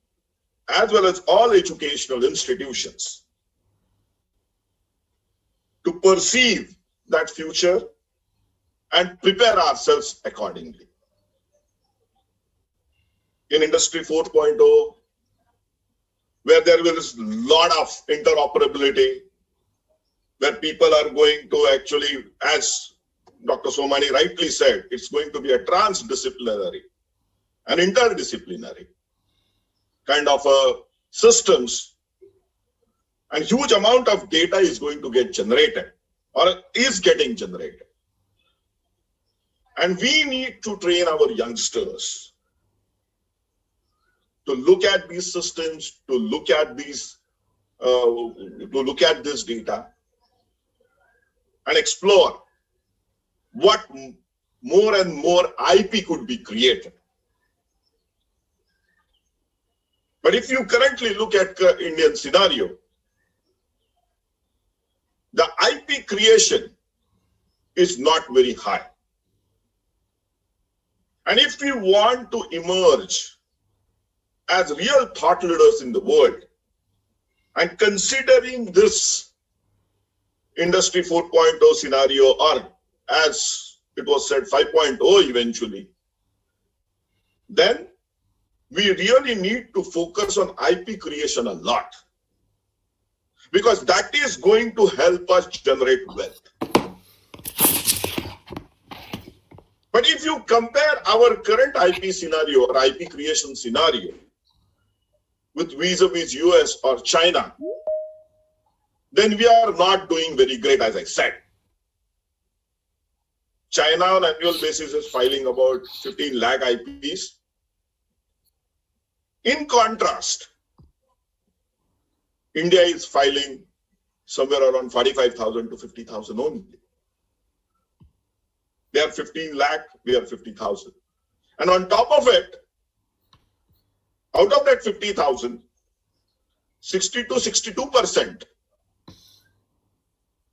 as well as all educational institutions, to perceive that future and prepare ourselves accordingly. In Industry 4.0, where there is a lot of interoperability, where people are going to actually, as Dr. Somani rightly said, it's going to be a transdisciplinary and interdisciplinary kind of systems, and huge amount of data is going to get generated or is getting generated. And we need to train our youngsters to look at these systems, to look at these, this data and explore what more and more IP could be created. But if you currently look at Indian scenario, the IP creation is not very high. And if we want to emerge as real thought leaders in the world, and considering this Industry 4.0 scenario, or as it was said, 5.0 eventually, then we really need to focus on IP creation a lot, because that is going to help us generate wealth. But if you compare our current IP scenario or IP creation scenario with vis-a-vis US or China, then we are not doing very great, as I said. China on annual basis is filing about 15 lakh IPs. In contrast, India is filing somewhere around 45,000 to 50,000 only. They are 15 lakh, we are 50,000. And on top of it, out of that 50,000, 60 to 62%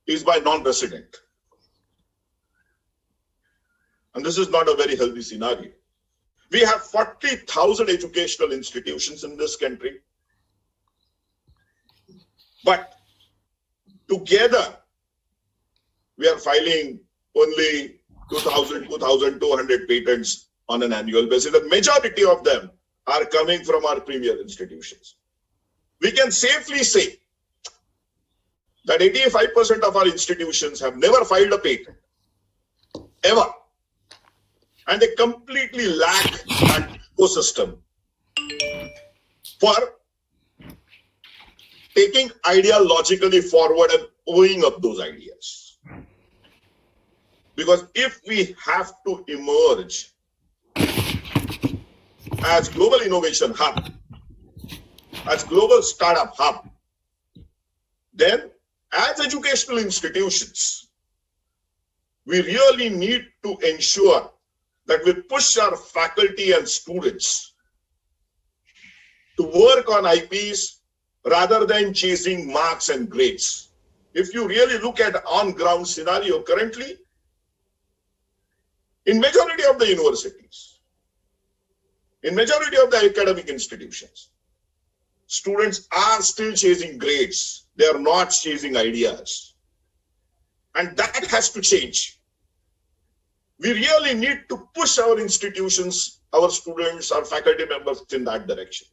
is by non-resident. And this is not a very healthy scenario. We have 40,000 educational institutions in this country. But together, we are filing only 2,000, 2,200 patents on an annual basis. The majority of them are coming from our premier institutions. We can safely say that 85% of our institutions have never filed a patent, ever. And they completely lack an ecosystem for taking ideologically forward and owning up those ideas. Because if we have to emerge as global innovation hub, as global startup hub, then as educational institutions, we really need to ensure that we push our faculty and students to work on IPs rather than chasing marks and grades. If you really look at on-ground scenario currently, in majority of the universities, in majority of the academic institutions, students are still chasing grades. They are not chasing ideas. And that has to change. We really need to push our institutions, our students, our faculty members in that direction.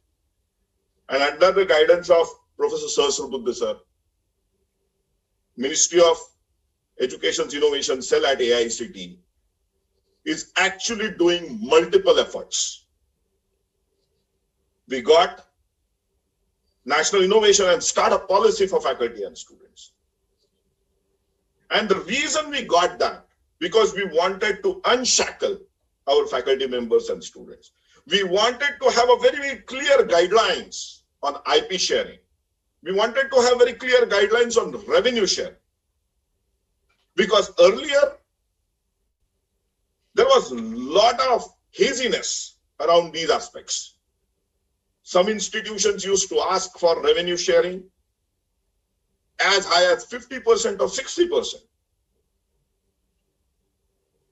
And under the guidance of Professor Sahasrabuddhe sir, Ministry of Education's Innovation Cell at AICT is actually doing multiple efforts. We got National Innovation and Startup Policy for faculty and students. And the reason we got that, because we wanted to unshackle our faculty members and students. We wanted to have a very, very clear guidelines on IP sharing. We wanted to have very clear guidelines on revenue share. Because earlier, there was a lot of haziness around these aspects. Some institutions used to ask for revenue sharing as high as 50% or 60%.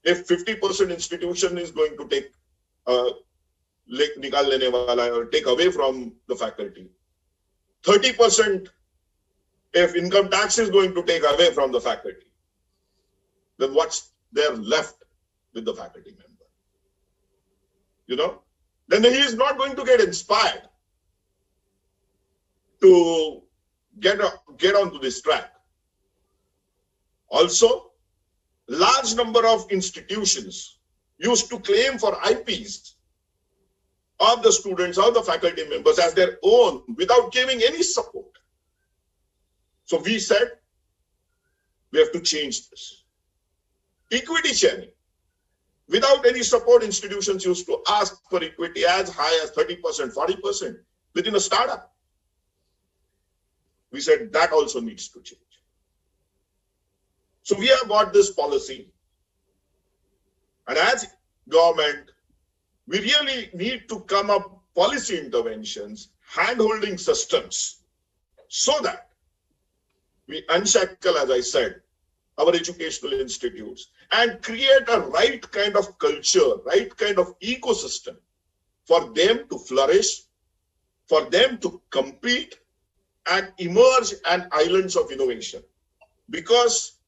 If 50% institution is going to take nikal lene wala or take away from the faculty, 30% if income tax is going to take away from the faculty, then what's there left with the faculty member? You know, then he is not going to get inspired to get onto this track. Also, large number of institutions used to claim for IPs of the students, of the faculty members as their own without giving any support. So we said, we have to change this. Equity sharing. Without any support, institutions used to ask for equity as high as 30%, 40% within a startup. We said that also needs to change. So we have got this policy. And as government, we really need to come up policy interventions, hand-holding systems, so that we unshackle, as I said, our educational institutes and create a right kind of culture, right kind of ecosystem for them to flourish, for them to compete and emerge as islands of innovation. Because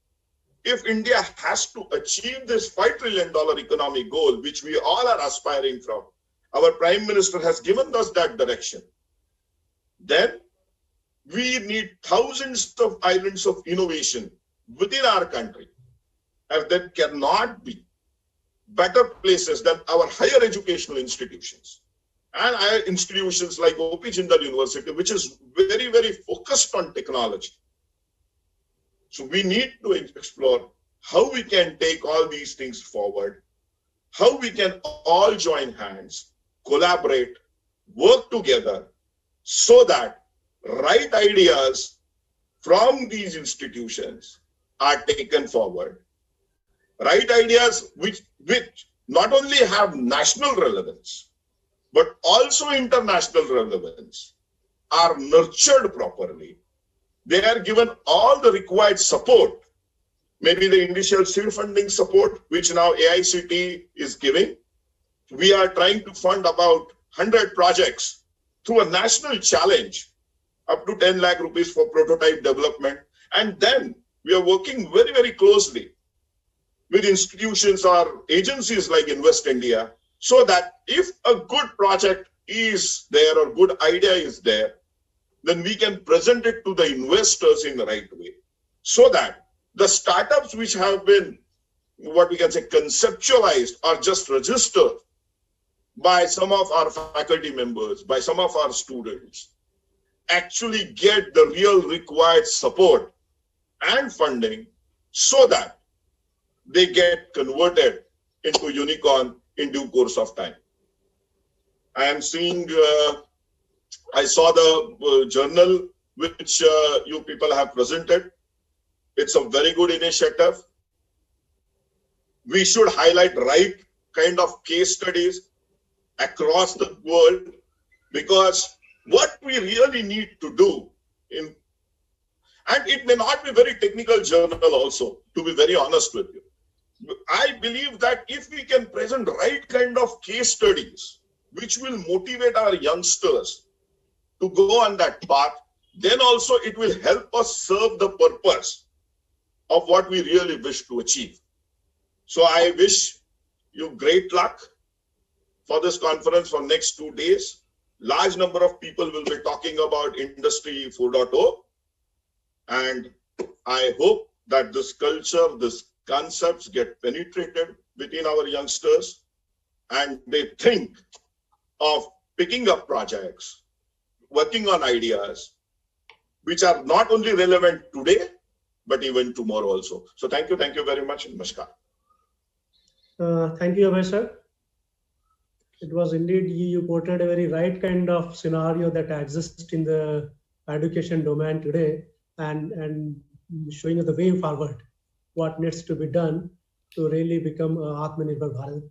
if India has to achieve this $5 trillion economic goal, which we all are aspiring from, our Prime Minister has given us that direction, then we need thousands of islands of innovation within our country. And there cannot be better places than our higher educational institutions. And higher institutions like OP Jindal University, which is very, very focused on technology. So we need to explore how we can take all these things forward, how we can all join hands, collaborate, work together, so that right ideas from these institutions are taken forward. Right ideas which not only have national relevance, but also international relevance. are nurtured properly, they are given all the required support, maybe the initial seed funding support, which now AICT is giving. We are trying to fund about 100 projects through a national challenge, up to 10 lakh rupees for prototype development. And then we are working very, very closely with institutions or agencies like Invest India, so that if a good project is there or good idea is there, then we can present it to the investors in the right way, so that the startups which have been, what we can say, conceptualized or just registered by some of our faculty members, by some of our students, actually get the real required support and funding, so that they get converted into unicorn in due course of time. I am seeing, I saw the journal which you people have presented. It's a very good initiative. We should highlight right kind of case studies across the world, because what we really need to do in, and it may not be very technical journal also, to be very honest with you. I believe that if we can present right kind of case studies, which will motivate our youngsters to go on that path, then also it will help us serve the purpose of what we really wish to achieve. So I wish you great luck for this conference for next 2 days. Large number of people will be talking about Industry 4.0. And I hope that this culture, this concepts get penetrated within our youngsters, and they think of picking up projects, working on ideas, which are not only relevant today, but even tomorrow also. So thank you very much. Namaskar. Thank you, Abhay sir. It was indeed, you portrayed a very right kind of scenario that exists in the education domain today, and showing us the way forward, what needs to be done to really become Atmanirbhar Bharat.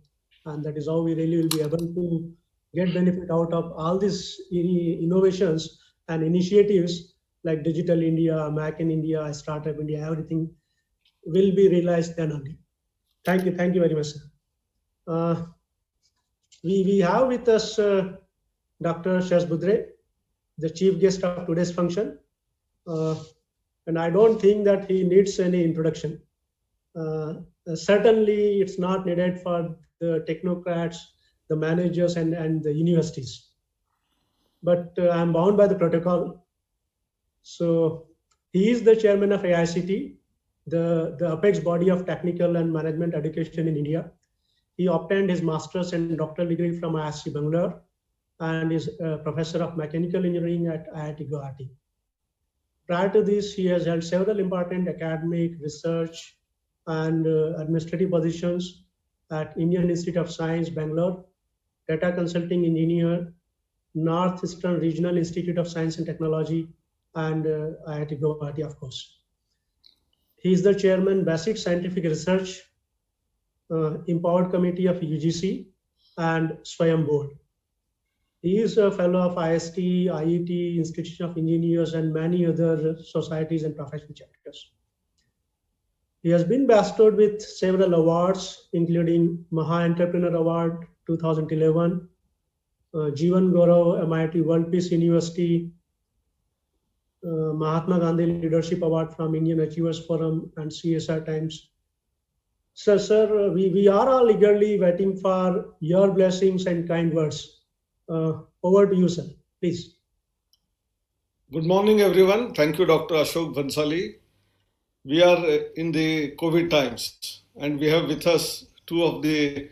And that is how we really will be able to get benefit out of all these innovations and initiatives like Digital India, Make in India, Startup India, everything will be realized then only. Thank you very much, sir. We have with us Dr. Shesh Budre, the chief guest of today's function. And I don't think that he needs any introduction. Certainly, it's not needed for the technocrats, the managers, and the universities. But I'm bound by the protocol. So he is the chairman of AICT, the apex body of technical and management education in India. He obtained his master's and doctoral degree from IIT Bangalore and is a professor of mechanical engineering at IIT Guwahati. Prior to this, he has held several important academic, research, and administrative positions at Indian Institute of Science, Bangalore, Data Consulting Engineer, Northeastern Regional Institute of Science and Technology, and IIT Guwahati, of course. He is the chairman, Basic Scientific Research, Empowered Committee of UGC, and Swayam Board. He is a fellow of IST, IET, Institution of Engineers, and many other societies and professional chapters. He has been bestowed with several awards, including Maha Entrepreneur Award 2011, Jeevan Gaurav MIT World Peace University, Mahatma Gandhi Leadership Award from Indian Achievers Forum and CSR Times. So, sir, we are all eagerly waiting for your blessings and kind words. Over to you, sir, please. Good morning, everyone. Thank you, Dr. Ashok Bhansali. We are in the COVID times, and we have with us two of the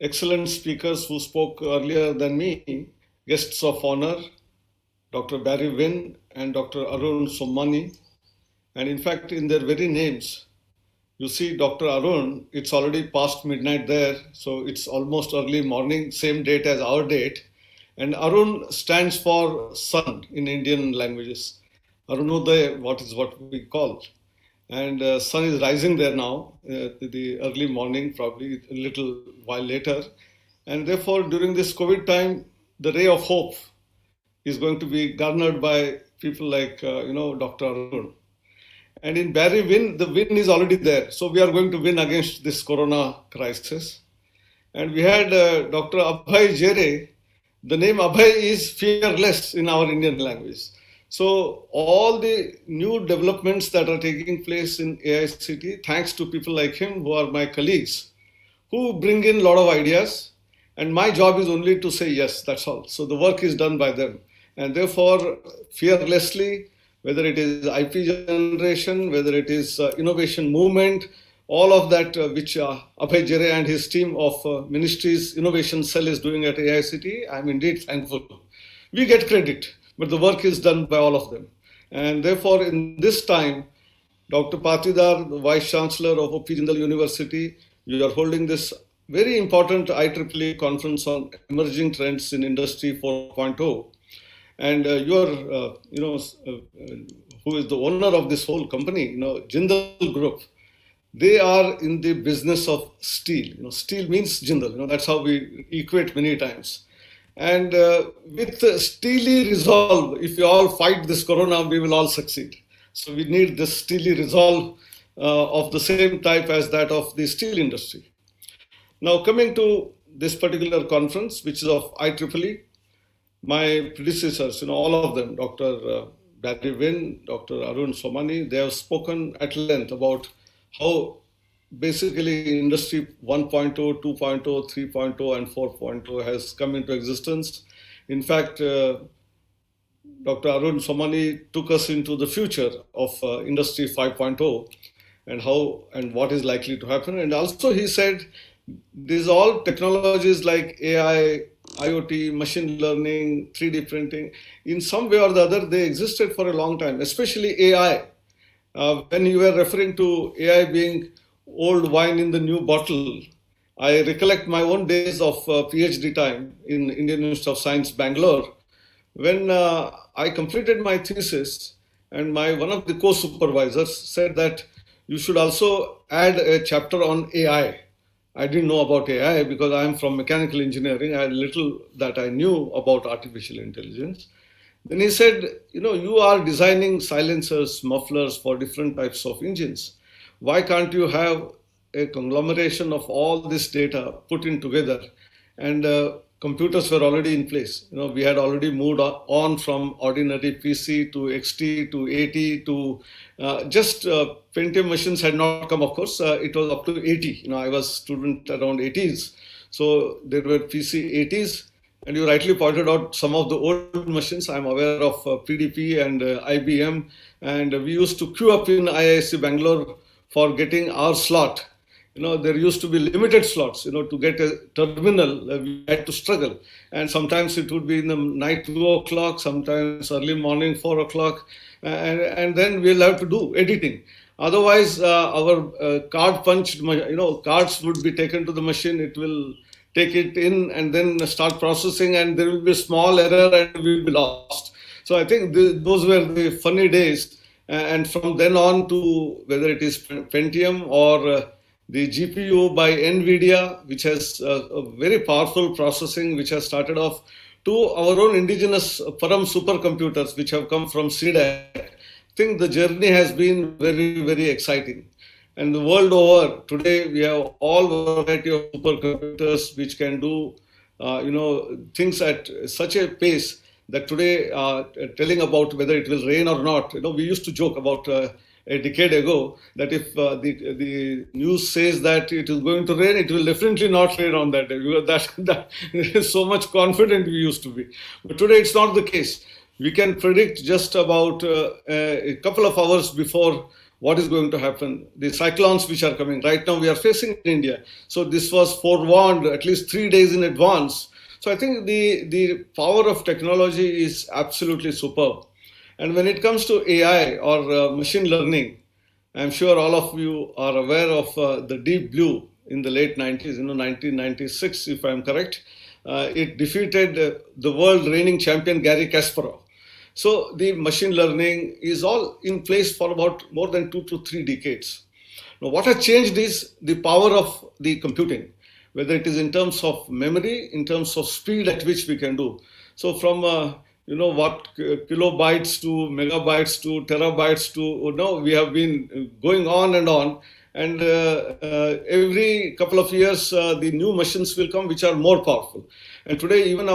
excellent speakers who spoke earlier than me, guests of honor, Dr. Barry Wynn and Dr. Arun Somani. And in fact, in their very names, you see Dr. Arun, it's already past midnight there, so it's almost early morning, same date as our date. And Arun stands for sun in Indian languages. Arunodaya, what we call. And sun is rising there now, the early morning, probably a little while later. And therefore, during this COVID time, the ray of hope is going to be garnered by people like, Dr. Arun. And in Barry win, the win is already there. So we are going to win against this corona crisis. And we had Dr. Abhay Jere. The name Abhay is fearless in our Indian language. So all the new developments that are taking place in AICT, thanks to people like him who are my colleagues, who bring in a lot of ideas. And my job is only to say yes, that's all. So the work is done by them. And therefore, fearlessly, whether it is IP generation, whether it is innovation movement, all of that which Abhay Jere and his team of Ministry's Innovation Cell is doing at AICT, I'm indeed thankful. We get credit, but the work is done by all of them. And therefore, in this time, Dr. Patidar, the Vice Chancellor of OP Jindal University, you are holding this very important IEEE conference on emerging trends in Industry 4.0. And who is the owner of this whole company, Jindal Group, they are in the business of steel. Steel means Jindal. That's how we equate many times. And with steely resolve, if we all fight this corona, we will all succeed. So we need this steely resolve of the same type as that of the steel industry. Now coming to this particular conference, which is of IEEE, my predecessors, all of them, Dr. Barry Wynn, Dr. Arun Somani, they have spoken at length about how basically Industry 1.0, 2.0, 3.0, and 4.0 has come into existence. In fact, Dr. Arun Somani took us into the future of Industry 5.0 and how and what is likely to happen. And also he said, these all technologies like AI, IoT, machine learning, 3D printing, in some way or the other, they existed for a long time, especially AI. When you were referring to AI being old wine in the new bottle, I recollect my own days of PhD time in Indian Institute of Science, Bangalore, when I completed my thesis and one of the co-supervisors said that you should also add a chapter on AI. I didn't know about AI because I'm from mechanical engineering. I had little that I knew about artificial intelligence. Then he said, you are designing silencers, mufflers for different types of engines. Why can't you have a conglomeration of all this data put in together? And computers were already in place. We had already moved on from ordinary PC to XT to AT to just Pentium machines had not come, of course. It was up to 80. I was student around 80s. So there were PC 80s. And you rightly pointed out some of the old machines. I'm aware of PDP and IBM. And we used to queue up in IISc Bangalore for getting our slot. There used to be limited slots. To get a terminal, we had to struggle. And sometimes it would be in the night 2 o'clock, sometimes early morning 4 o'clock. And then we'll have to do editing. Otherwise, our card punched, cards would be taken to the machine. It will take it in and then start processing, and there will be a small error and we will be lost. So I think those were the funny days. And from then on to whether it is Pentium or the GPU by NVIDIA, which has a very powerful processing, which has started off, to our own indigenous Param supercomputers, which have come from CDAC. I think the journey has been very, very exciting. And the world over, today we have all variety of supercomputers which can do, things at such a pace that today, telling about whether it will rain or not, we used to joke about a decade ago that if the news says that it is going to rain, it will definitely not rain on that day, because that is so much confident we used to be. But today it's not the case. We can predict just about a couple of hours before what is going to happen. The cyclones which are coming right now, we are facing in India. So this was forewarned at least 3 days in advance. So I think the power of technology is absolutely superb. And when it comes to AI or machine learning, I'm sure all of you are aware of the Deep Blue in the late 90s, 1996, if I'm correct. It defeated the world reigning champion Gary Kasparov. So the machine learning is all in place for about more than 2 to 3 decades. Now, what has changed is the power of the computing, whether it is in terms of memory, in terms of speed at which we can do. So from what kilobytes to megabytes to terabytes to, we have been going on and on. And every couple of years, the new machines will come which are more powerful. And today, even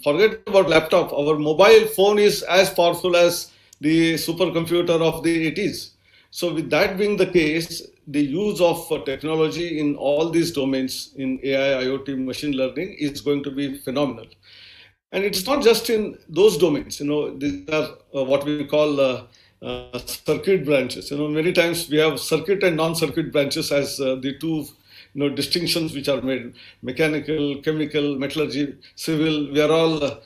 forget about laptop, our mobile phone is as powerful as the supercomputer of the 80s. So with that being the case, the use of technology in all these domains in AI, IoT, machine learning is going to be phenomenal. And it's not just in those domains, these are what we call circuit branches. Many times we have circuit and non-circuit branches as the two distinctions which are made: mechanical, chemical, metallurgy, civil. We are all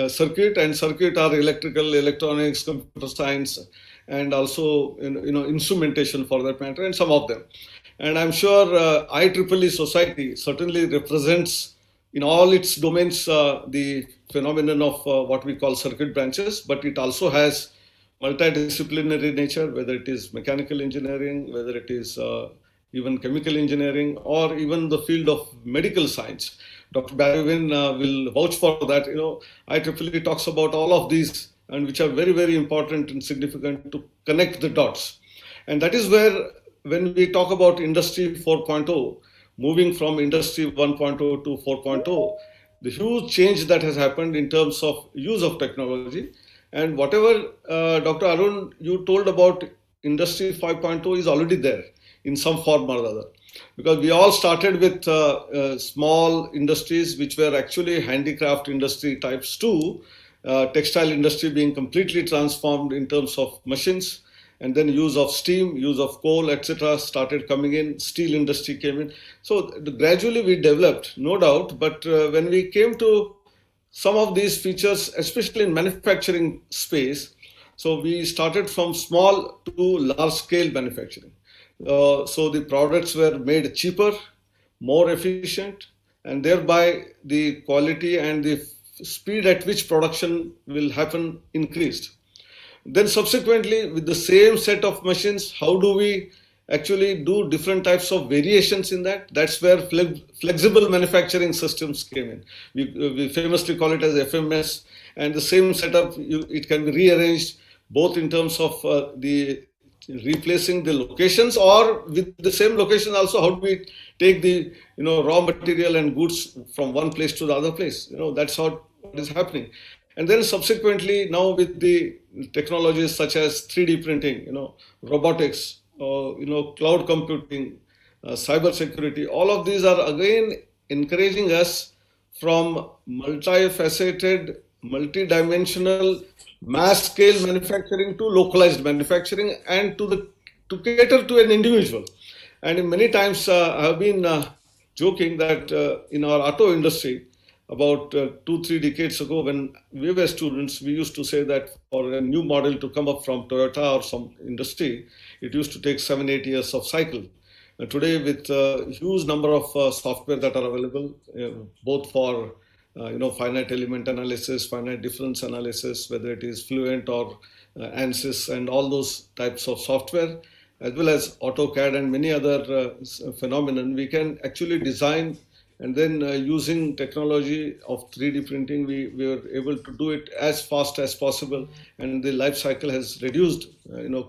circuit, and circuit are electrical, electronics, computer science, and also instrumentation for that matter, and some of them. And I'm sure IEEE society certainly represents in all its domains the phenomenon of what we call circuit branches, but it also has multidisciplinary nature, whether it is mechanical engineering, whether it is even chemical engineering, or even the field of medical science. Dr. Barrywin will vouch for that. IEEE talks about all of these, and which are very, very important and significant to connect the dots. And that is where, when we talk about Industry 4.0, moving from Industry 1.0 to 4.0, the huge change that has happened in terms of use of technology. And whatever, Dr. Arun, you told about Industry 5.0 is already there in some form or other. Because we all started with small industries which were actually handicraft industry types to textile industry being completely transformed in terms of machines, and then use of steam, use of coal, etc. started coming in. Steel industry came in. So gradually we developed, no doubt. But when we came to some of these features, especially in manufacturing space, so we started from small to large scale manufacturing. So the products were made cheaper, more efficient, and thereby the quality and the speed at which production will happen increased. Then subsequently, with the same set of machines, how do we actually do different types of variations in that? That's where flexible manufacturing systems came in. We famously call it as FMS, and the same setup, it can be rearranged both in terms of the replacing the locations, or with the same location also, how do we take the raw material and goods from one place to the other place? That's how what is happening. And then subsequently, now with the technologies such as 3D printing, robotics, cloud computing, cyber security, all of these are again encouraging us from multifaceted, multidimensional, mass scale manufacturing to localized manufacturing, and to cater to an individual. And many times I have been joking that in our auto industry, about 2-3 decades ago, when we were students, we used to say that for a new model to come up from Toyota or some industry, it used to take 7-8 years of cycle. Today, with a huge number of software that are available, both for finite element analysis, finite difference analysis, whether it is Fluent or ANSYS and all those types of software, as well as AutoCAD and many other phenomenon, we can actually design. And then using technology of 3D printing, we were able to do it as fast as possible. And the life cycle has reduced,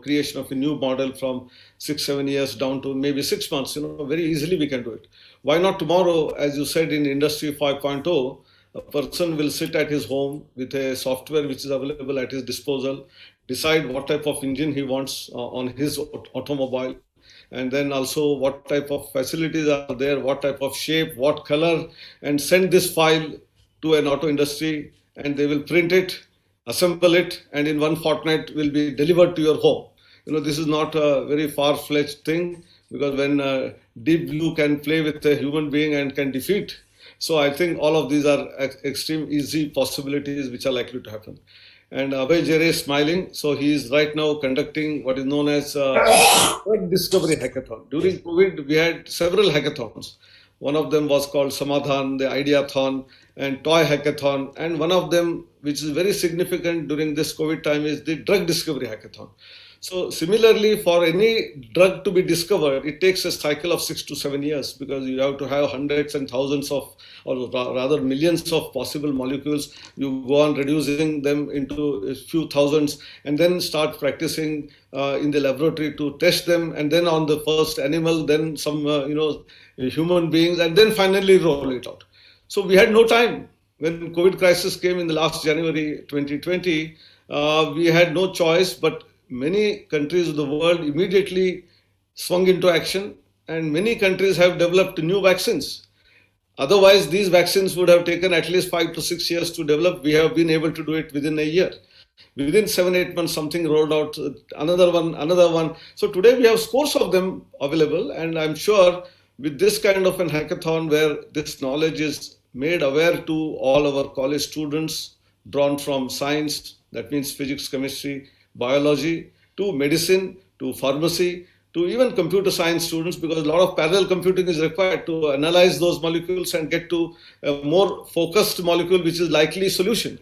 creation of a new model from 6-7 years down to maybe 6 months. Very easily we can do it. Why not tomorrow, as you said, in Industry 5.0, a person will sit at his home with a software which is available at his disposal, decide what type of engine he wants on his automobile, and then also what type of facilities are there, what type of shape, what color, and send this file to an auto industry, and they will print it, assemble it, and in one fortnight will be delivered to your home. This is not a very far-fetched thing, because when Deep Blue can play with a human being and can defeat, so I think all of these are extreme easy possibilities which are likely to happen. And Abhay Jere is smiling. So he is right now conducting what is known as Drug Discovery Hackathon. During COVID, we had several hackathons. One of them was called Samadhan, the Ideathon, and Toy Hackathon. And one of them, which is very significant during this COVID time, is the Drug Discovery Hackathon. So similarly, for any drug to be discovered, it takes a cycle of 6 to 7 years, because you have to have hundreds and thousands of, or rather millions of possible molecules. You go on reducing them into a few thousands, and then start practicing in the laboratory to test them, and then on the first animal, then some human beings, and then finally roll it out. So we had no time. When COVID crisis came in the last January 2020, we had no choice, but many countries of the world immediately swung into action, and many countries have developed new vaccines. Otherwise, these vaccines would have taken at least 5 to 6 years to develop. We have been able to do it within a year. Within 7-8 months, something rolled out, another one. So today we have scores of them available, and I'm sure with this kind of an hackathon where this knowledge is made aware to all our college students, drawn from science, that means physics, chemistry, biology, to medicine, to pharmacy, to even computer science students, because a lot of parallel computing is required to analyze those molecules and get to a more focused molecule, which is likely solution.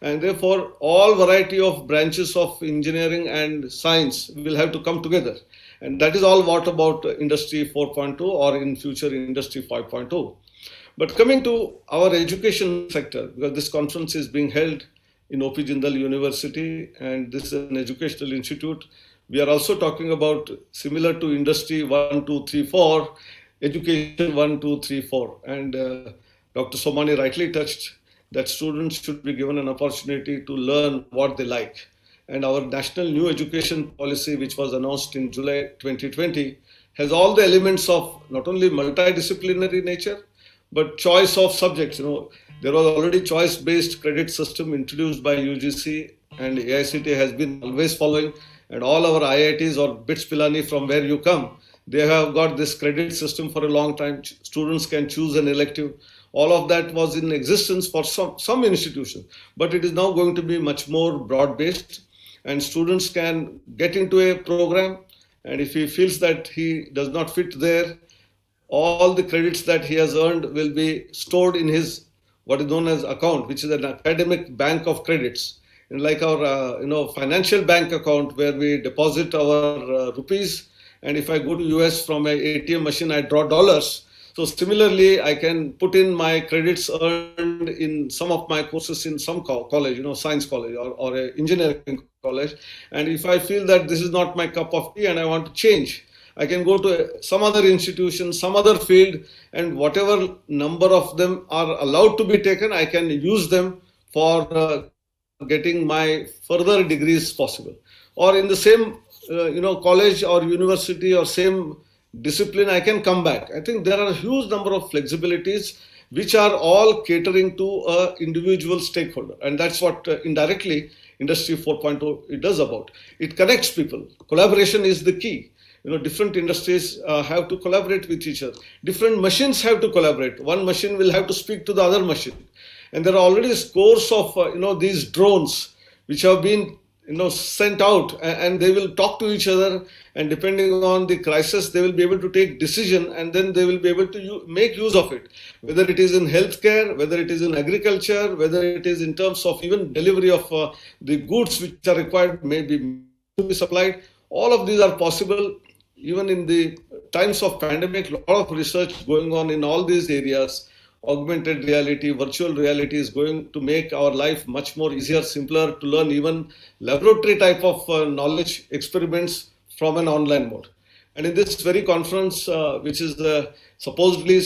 And therefore, all variety of branches of engineering and science will have to come together. And that is all what about Industry 4.0, or in future Industry 5.0. But coming to our education sector, because this conference is being held in OP Jindal University, and this is an educational institute, we are also talking about, similar to Industry 1, 2, 3, 4, Education 1, 2, 3, 4. And Dr. Somani rightly touched that students should be given an opportunity to learn what they like. And our national new education policy, which was announced in July 2020, has all the elements of not only multidisciplinary nature, but choice of subjects. There was already choice-based credit system introduced by UGC, and AICTE has been always following. And all our IITs or BITS Pilani, from where you come, they have got this credit system for a long time. Students can choose an elective. All of that was in existence for some institutions, but it is now going to be much more broad-based, and students can get into a program, and if he feels that he does not fit there, all the credits that he has earned will be stored in his what is known as account, which is an academic bank of credits, and like our financial bank account, where we deposit our rupees, and if I go to US from an ATM machine, I draw dollars. So similarly, I can put in my credits earned in some of my courses in some college, science college or a engineering college. And if I feel that this is not my cup of tea and I want to change, I can go to some other institution, some other field, and whatever number of them are allowed to be taken, I can use them for getting my further degrees possible. Or in the same college or university or same discipline, I can come back. I think there are a huge number of flexibilities which are all catering to a individual stakeholder, and that's what indirectly Industry 4.0 it does about. It connects people. Collaboration is the key. Different industries have to collaborate with each other. Different machines have to collaborate. One machine will have to speak to the other machine, and there are already scores of these drones which have been sent out, and they will talk to each other, and depending on the crisis, they will be able to take decision, and then they will be able to make use of it, whether it is in healthcare, whether it is in agriculture, whether it is in terms of even delivery of the goods which are required, maybe to be supplied. All of these are possible. Even in the times of pandemic, a lot of research going on in all these areas. Augmented reality, virtual reality is going to make our life much more easier, simpler to learn even laboratory type of knowledge experiments from an online mode. And in this very conference, which is supposedly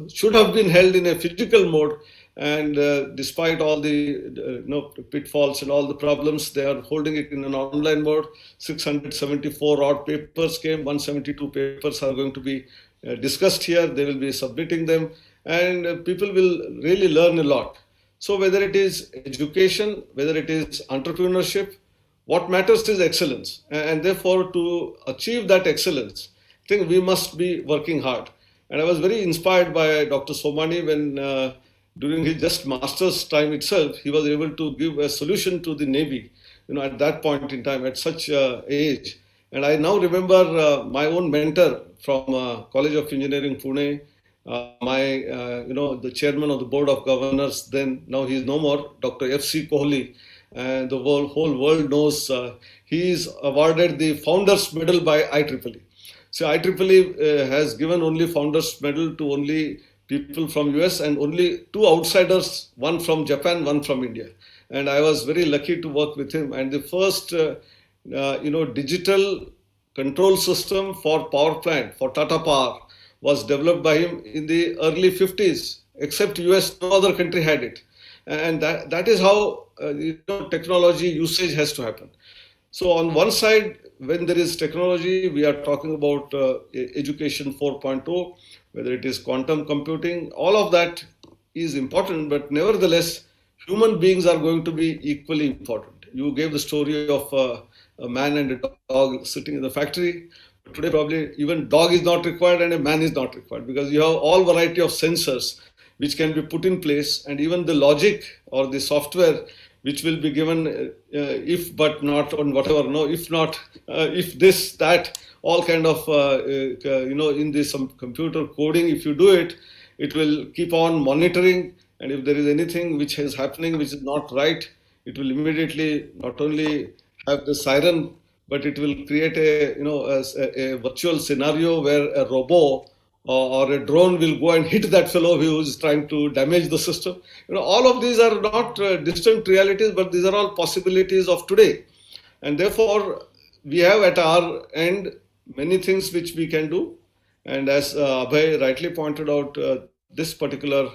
should have been held in a physical mode, and despite all the pitfalls and all the problems, they are holding it in an online mode. 674 odd papers came, 172 papers are going to be discussed here. They will be submitting them, and people will really learn a lot. So whether it is education, whether it is entrepreneurship, what matters is excellence. And therefore, to achieve that excellence, I think we must be working hard. And I was very inspired by Dr. Somani when during his just master's time itself, he was able to give a solution to the Navy, at that point in time, at such age. And I now remember my own mentor from College of Engineering, Pune, the chairman of the Board of Governors then, now he is no more, Dr. F.C. Kohli. and the whole world knows he is awarded the Founders Medal by IEEE. So IEEE has given only Founders Medal to only people from US and only two outsiders, one from Japan, one from India. And I was very lucky to work with him. And the first, digital control system for power plant for Tata Power was developed by him in the early 50s. Except US, no other country had it. And that is how technology usage has to happen. So on one side, when there is technology, we are talking about education 4.0, whether it is quantum computing, all of that is important, but nevertheless, human beings are going to be equally important. You gave the story of a man and a dog sitting in the factory. Today, probably even dog is not required and a man is not required, because you have all variety of sensors which can be put in place, and even the logic or the software which will be given if but not on whatever, no, if not, if this, that, all kind of, in this some computer coding, if you do it, it will keep on monitoring. And if there is anything which is happening which is not right, it will immediately not only have the siren, but it will create a virtual scenario where a robot or a drone will go and hit that fellow who is trying to damage the system. All of these are not distant realities, but these are all possibilities of today. And therefore, we have at our end many things which we can do. And as Abhay rightly pointed out, this particular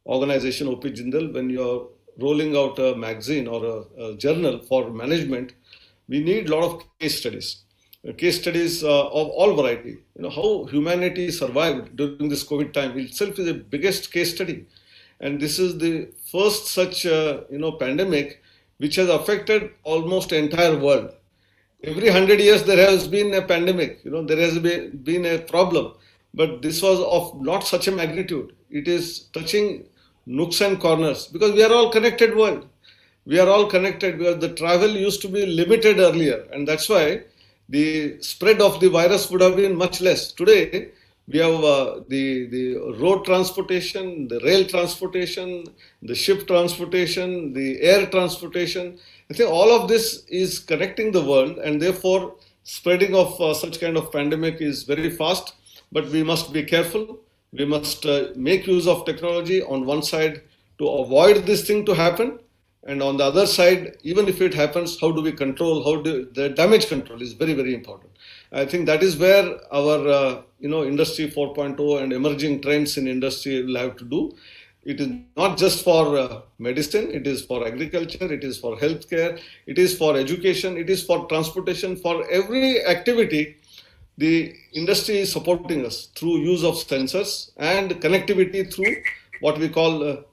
organization, OP Jindal, when you're rolling out a magazine or a journal for management, we need a lot of case studies. Case studies of all variety. How humanity survived during this COVID time itself is the biggest case study. And this is the first such, pandemic which has affected almost the entire world. Every 100 years there has been a pandemic, there has been a problem, but this was of not such a magnitude. It is touching nooks and corners because we are all connected world. We are all connected because the travel used to be limited earlier, and that's why the spread of the virus would have been much less. Today, we have the road transportation, the rail transportation, the ship transportation, the air transportation. I think all of this is connecting the world, and therefore spreading of such kind of pandemic is very fast. But we must be careful. We must make use of technology on one side to avoid this thing to happen. And on the other side, even if it happens, how do we control? The damage control is very, very important. I think that is where our, industry 4.0 and emerging trends in industry will have to do. It is not just for medicine, it is for agriculture, it is for healthcare, it is for education, it is for transportation, for every activity. The industry is supporting us through use of sensors and connectivity through what we call,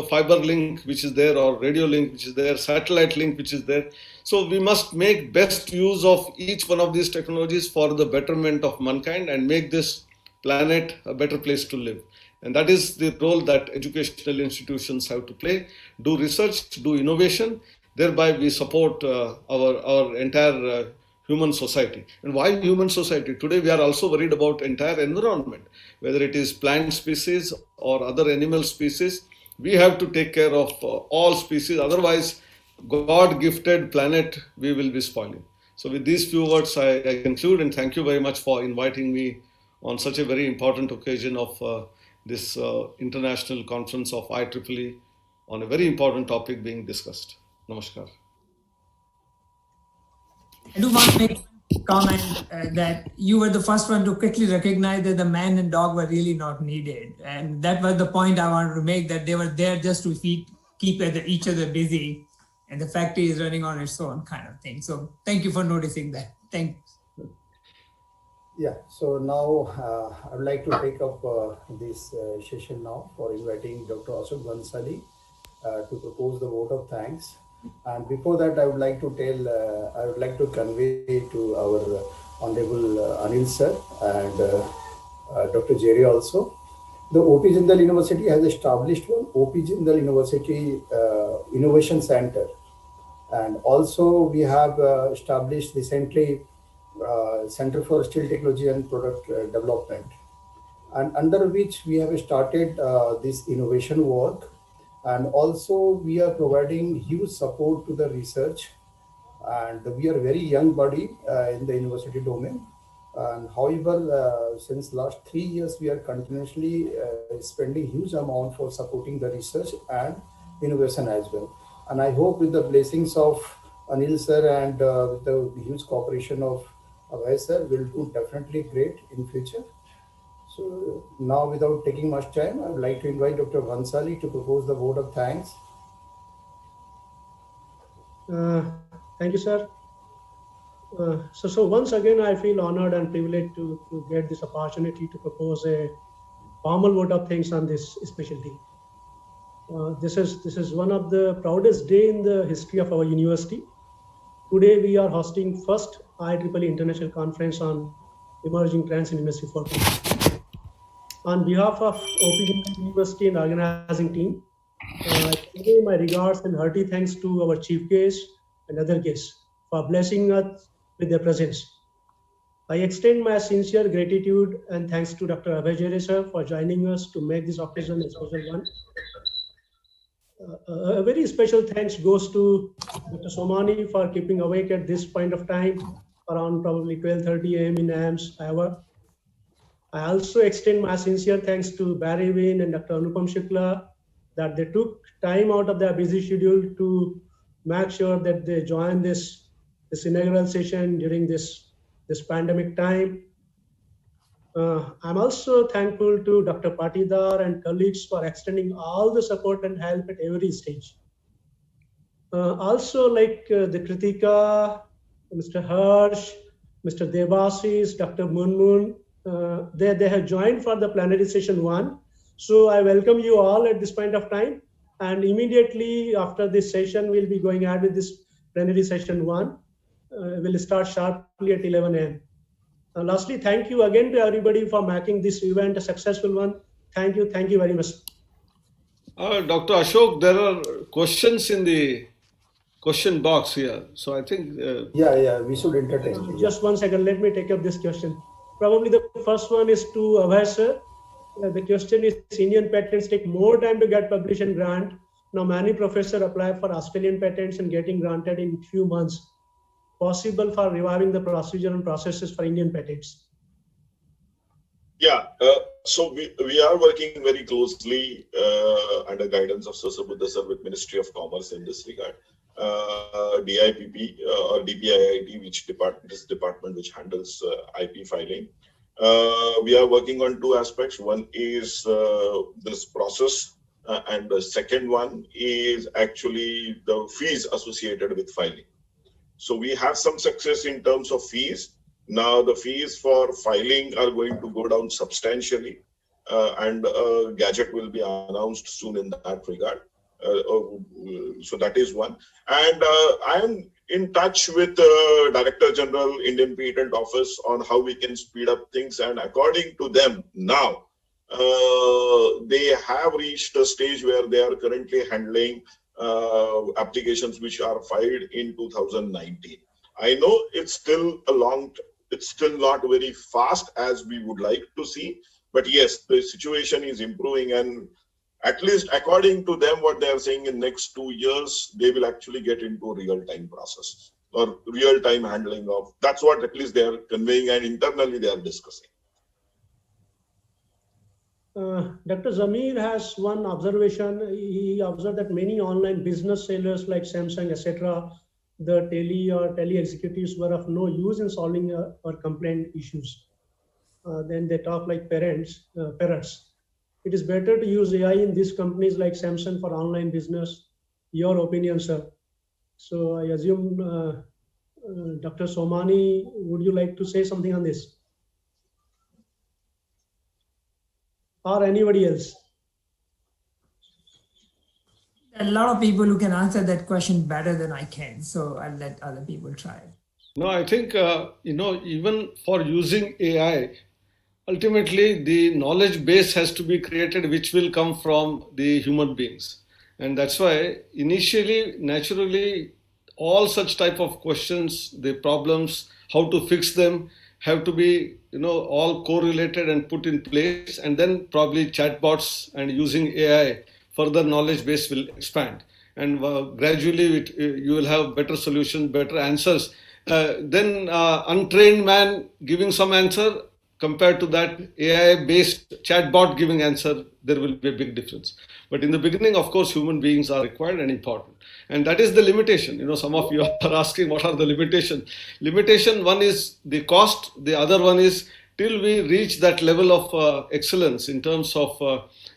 fiber link, which is there, or radio link, which is there, satellite link, which is there. So we must make best use of each one of these technologies for the betterment of mankind and make this planet a better place to live. And that is the role that educational institutions have to play, do research, do innovation. Thereby we support our entire human society. And why human society? Today we are also worried about entire environment, whether it is plant species or other animal species. We have to take care of all species. Otherwise, God-gifted planet we will be spoiling. So with these few words, I conclude, and thank you very much for inviting me on such a very important occasion of this international conference of IEEE on a very important topic being discussed. Namaskar. I do want to make a comment that you were the first one to quickly recognize that the man and dog were really not needed. And that was the point I wanted to make, that they were there just to keep each other busy, and the factory is running on its own kind of thing. So thank you for noticing that. Thanks. Yeah, so now I would like to take up this session now for inviting Dr. Ashok Bansali to propose the vote of thanks. And before that, I would like to convey to our Honorable Anil sir and Dr. Jerry also. The OP Jindal University has established one OP Jindal University Innovation Center. And also we have established recently Center for Steel Technology and Product Development, and under which we have started this innovation work. And also we are providing huge support to the research, and we are very young body in the university domain. And however, since last 3 years, we are continuously spending huge amount for supporting the research and innovation as well. And I hope with the blessings of Anil sir and with the huge cooperation of Abhay sir, will do definitely great in future. So now, without taking much time, I would like to invite Dr. Vansali to propose the vote of thanks. Thank you, sir. So once again, I feel honored and privileged to get this opportunity to propose a formal vote of thanks on this specialty. This is one of the proudest day in the history of our university. Today we are hosting first IEEE International Conference on Emerging Trends in Industry 4.0. On behalf of OP University and organizing team, I convey my regards and hearty thanks to our chief guests and other guests for blessing us with their presence. I extend my sincere gratitude and thanks to Dr. Abhay Jere sir for joining us to make this occasion a special one. A very special thanks goes to Dr. Somani for keeping awake at this point of time, around probably 12:30 a.m. in AMS hour. I also extend my sincere thanks to Barry Wynn and Dr. Anupam Shukla that they took time out of their busy schedule to make sure that they join this inaugural session during this pandemic time. I'm also thankful to Dr. Patidar and colleagues for extending all the support and help at every stage. Also, like the Kritika, Mr. Harsh, Mr. Devasis, Dr. Munmun, they have joined for the plenary session 1. So I welcome you all at this point of time. And immediately after this session, we'll be going ahead with this plenary session 1. We'll start sharply at 11 a.m. Lastly, thank you again to everybody for making this event a successful one. Thank you very much. Dr. Ashok, there are questions in the question box here. So I think... Yeah, we should entertain. Just 1 second, let me take up this question. Probably the first one is to Abhay sir. The question is, Indian patents take more time to get published and grant. Now many professors apply for Australian patents and getting granted in few months. Possible for reviving the procedure and processes for Indian patents? Yeah, so we are working very closely under guidance of Sir Buddha sir with Ministry of Commerce in this regard. DIPP or DPIIT, which department which handles IP filing. We are working on 2 aspects. One is this process, and the second one is actually the fees associated with filing. So we have some success in terms of fees. Now the fees for filing are going to go down substantially, and a gadget will be announced soon in that regard. So that is one. And I am in touch with Director General, Indian Patent Office on how we can speed up things. And according to them now, they have reached a stage where they are currently handling applications which are filed in 2019. I know it's still not very fast as we would like to see, but yes, the situation is improving, and at least according to them, what they are saying, in next 2 years, they will actually get into real-time process or real-time handling of. That's what at least they are conveying, and internally they are discussing. Dr. Zamir has one observation. He observed that many online business sellers like Samsung, etc., the tele executives were of no use in solving our complaint issues. Then they talk like parents. It is better to use AI in these companies like Samsung for online business. Your opinion, sir? So I assume Dr. Somani, would you like to say something on this? Or anybody else? A lot of people who can answer that question better than I can, so I'll let other people try. No, I think, even for using AI, ultimately the knowledge base has to be created, which will come from the human beings. And that's why initially, naturally, all such type of questions, the problems, how to fix them, have to be, all correlated and put in place. And then probably chatbots and using AI further knowledge base will expand. And gradually you will have better solutions, better answers. Then untrained man giving some answer compared to that AI-based chatbot giving answer, there will be a big difference. But in the beginning, of course, human beings are required and important. And that is the limitation. You know, some of you are asking what are the limitations. Limitation, one is the cost. The other one is till we reach that level of excellence in terms of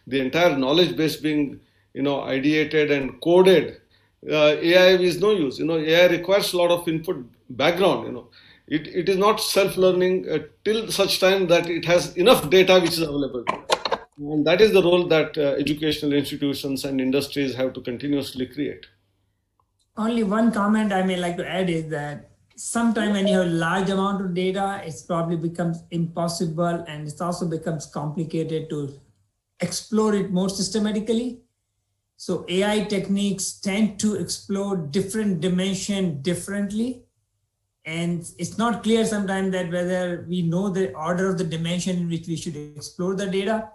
the entire knowledge base being, ideated and coded. AI is no use. AI requires a lot of input background. It is not self-learning till such time that it has enough data which is available. And that is the role that educational institutions and industries have to continuously create. Only one comment I may like to add is that sometime when you have large amount of data, it probably becomes impossible, and it also becomes complicated to explore it more systematically. So AI techniques tend to explore different dimension differently. And it's not clear sometimes that whether we know the order of the dimension in which we should explore the data.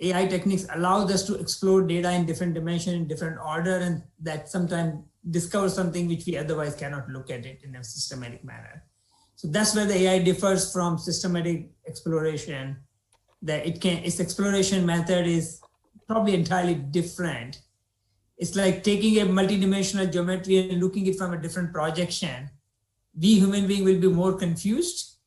AI techniques allows us to explore data in different dimension, in different order, and that sometimes discover something which we otherwise cannot look at it in a systematic manner. So that's where the AI differs from systematic exploration, that its exploration method is probably entirely different. It's like taking a multidimensional geometry and looking at it from a different projection. We human beings will be more confused,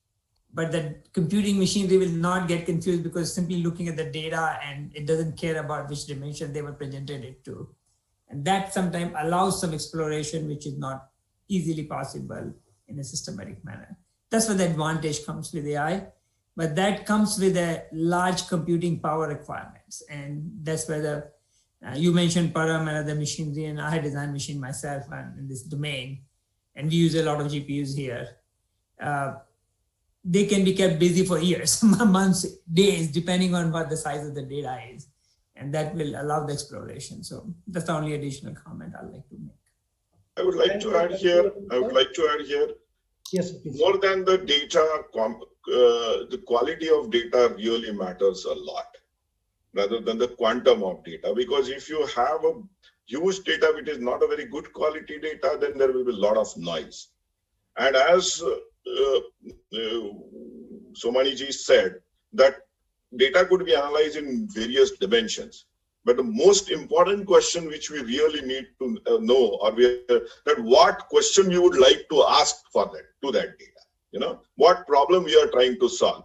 but the computing machinery will not get confused because simply looking at the data and it doesn't care about which dimension they were presented it to. And that sometimes allows some exploration, which is not easily possible in a systematic manner. That's where the advantage comes with AI, but that comes with a large computing power requirements. And that's where you mentioned Param and other machinery, and I had designed machine myself in this domain, and we use a lot of GPUs here. They can be kept busy for years, months, days, depending on what the size of the data is. And that will allow the exploration. So that's the only additional comment I'd like to make. I would like to add here, Yes, please. More than the data, the quality of data really matters a lot, rather than the quantum of data. Because if you have a huge data which is not a very good quality data, then there will be a lot of noise. And as Somaniji said, that data could be analyzed in various dimensions. But the most important question which we really need to know, or that what question you would like to ask for that data, what problem we are trying to solve.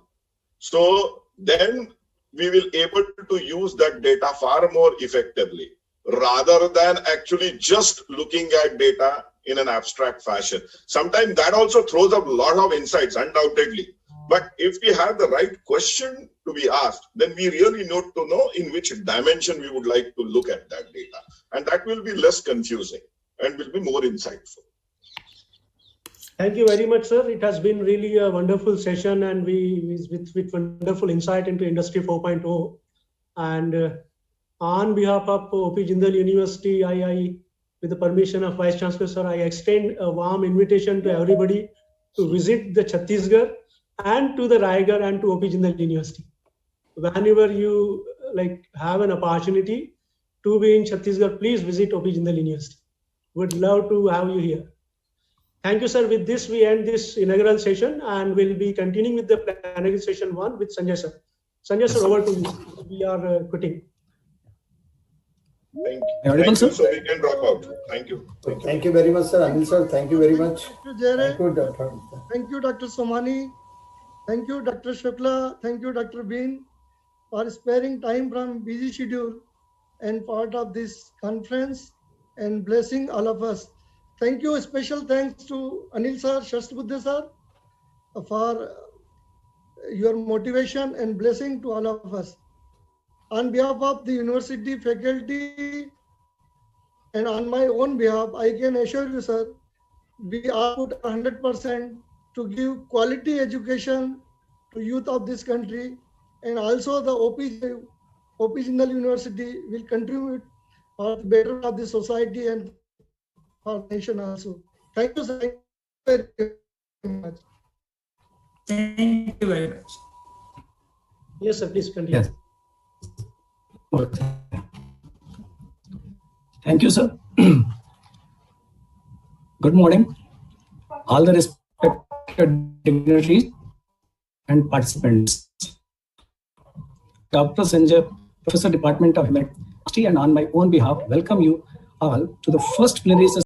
So then we will able to use that data far more effectively, rather than actually just looking at data in an abstract fashion. Sometimes that also throws up a lot of insights, undoubtedly. But if we have the right question to be asked, then we really need to know in which dimension we would like to look at that data. And that will be less confusing and will be more insightful. Thank you very much, sir. It has been really a wonderful session, and with wonderful insight into Industry 4.0. And on behalf of OP Jindal University, I, with the permission of Vice Chancellor, sir, I extend a warm invitation to everybody to visit the Chhattisgarh and to the Raigarh and to OP Jindal University. Whenever you have an opportunity to be in Chhattisgarh, please visit OP Jindal University. Would love to have you here. Thank you, sir. With this, we end this inaugural session, and we'll be continuing with the plenary session 1 with Sanjay sir. Sanjay sir, over to you. We are quitting. Thank you. So we can drop out. Thank you. Thank you very much, sir. Anil sir, thank you very much. Thank you, Jere. Thank you, Dr. Thank you, Dr. Somani. Thank you, Dr. Shukla. Thank you, Dr. Bean, for sparing time from busy schedule and part of this conference and blessing all of us. Thank you. Special thanks to Anil sir, Shastrabuddhe sir, for your motivation and blessing to all of us. On behalf of the university faculty and on my own behalf, I can assure you, sir, we are put 100% to give quality education to youth of this country, and also the OP Jindal University will contribute for the better of the society and for the nation also. Thank you, sir. Thank you very much. Thank you very much. Yes, sir, please continue. Yes. Thank you, sir. Good morning, all the respected dignitaries and participants. Dr. Sanjay, Professor, Department of Humanity, and on my own behalf, welcome you all to the first plenary session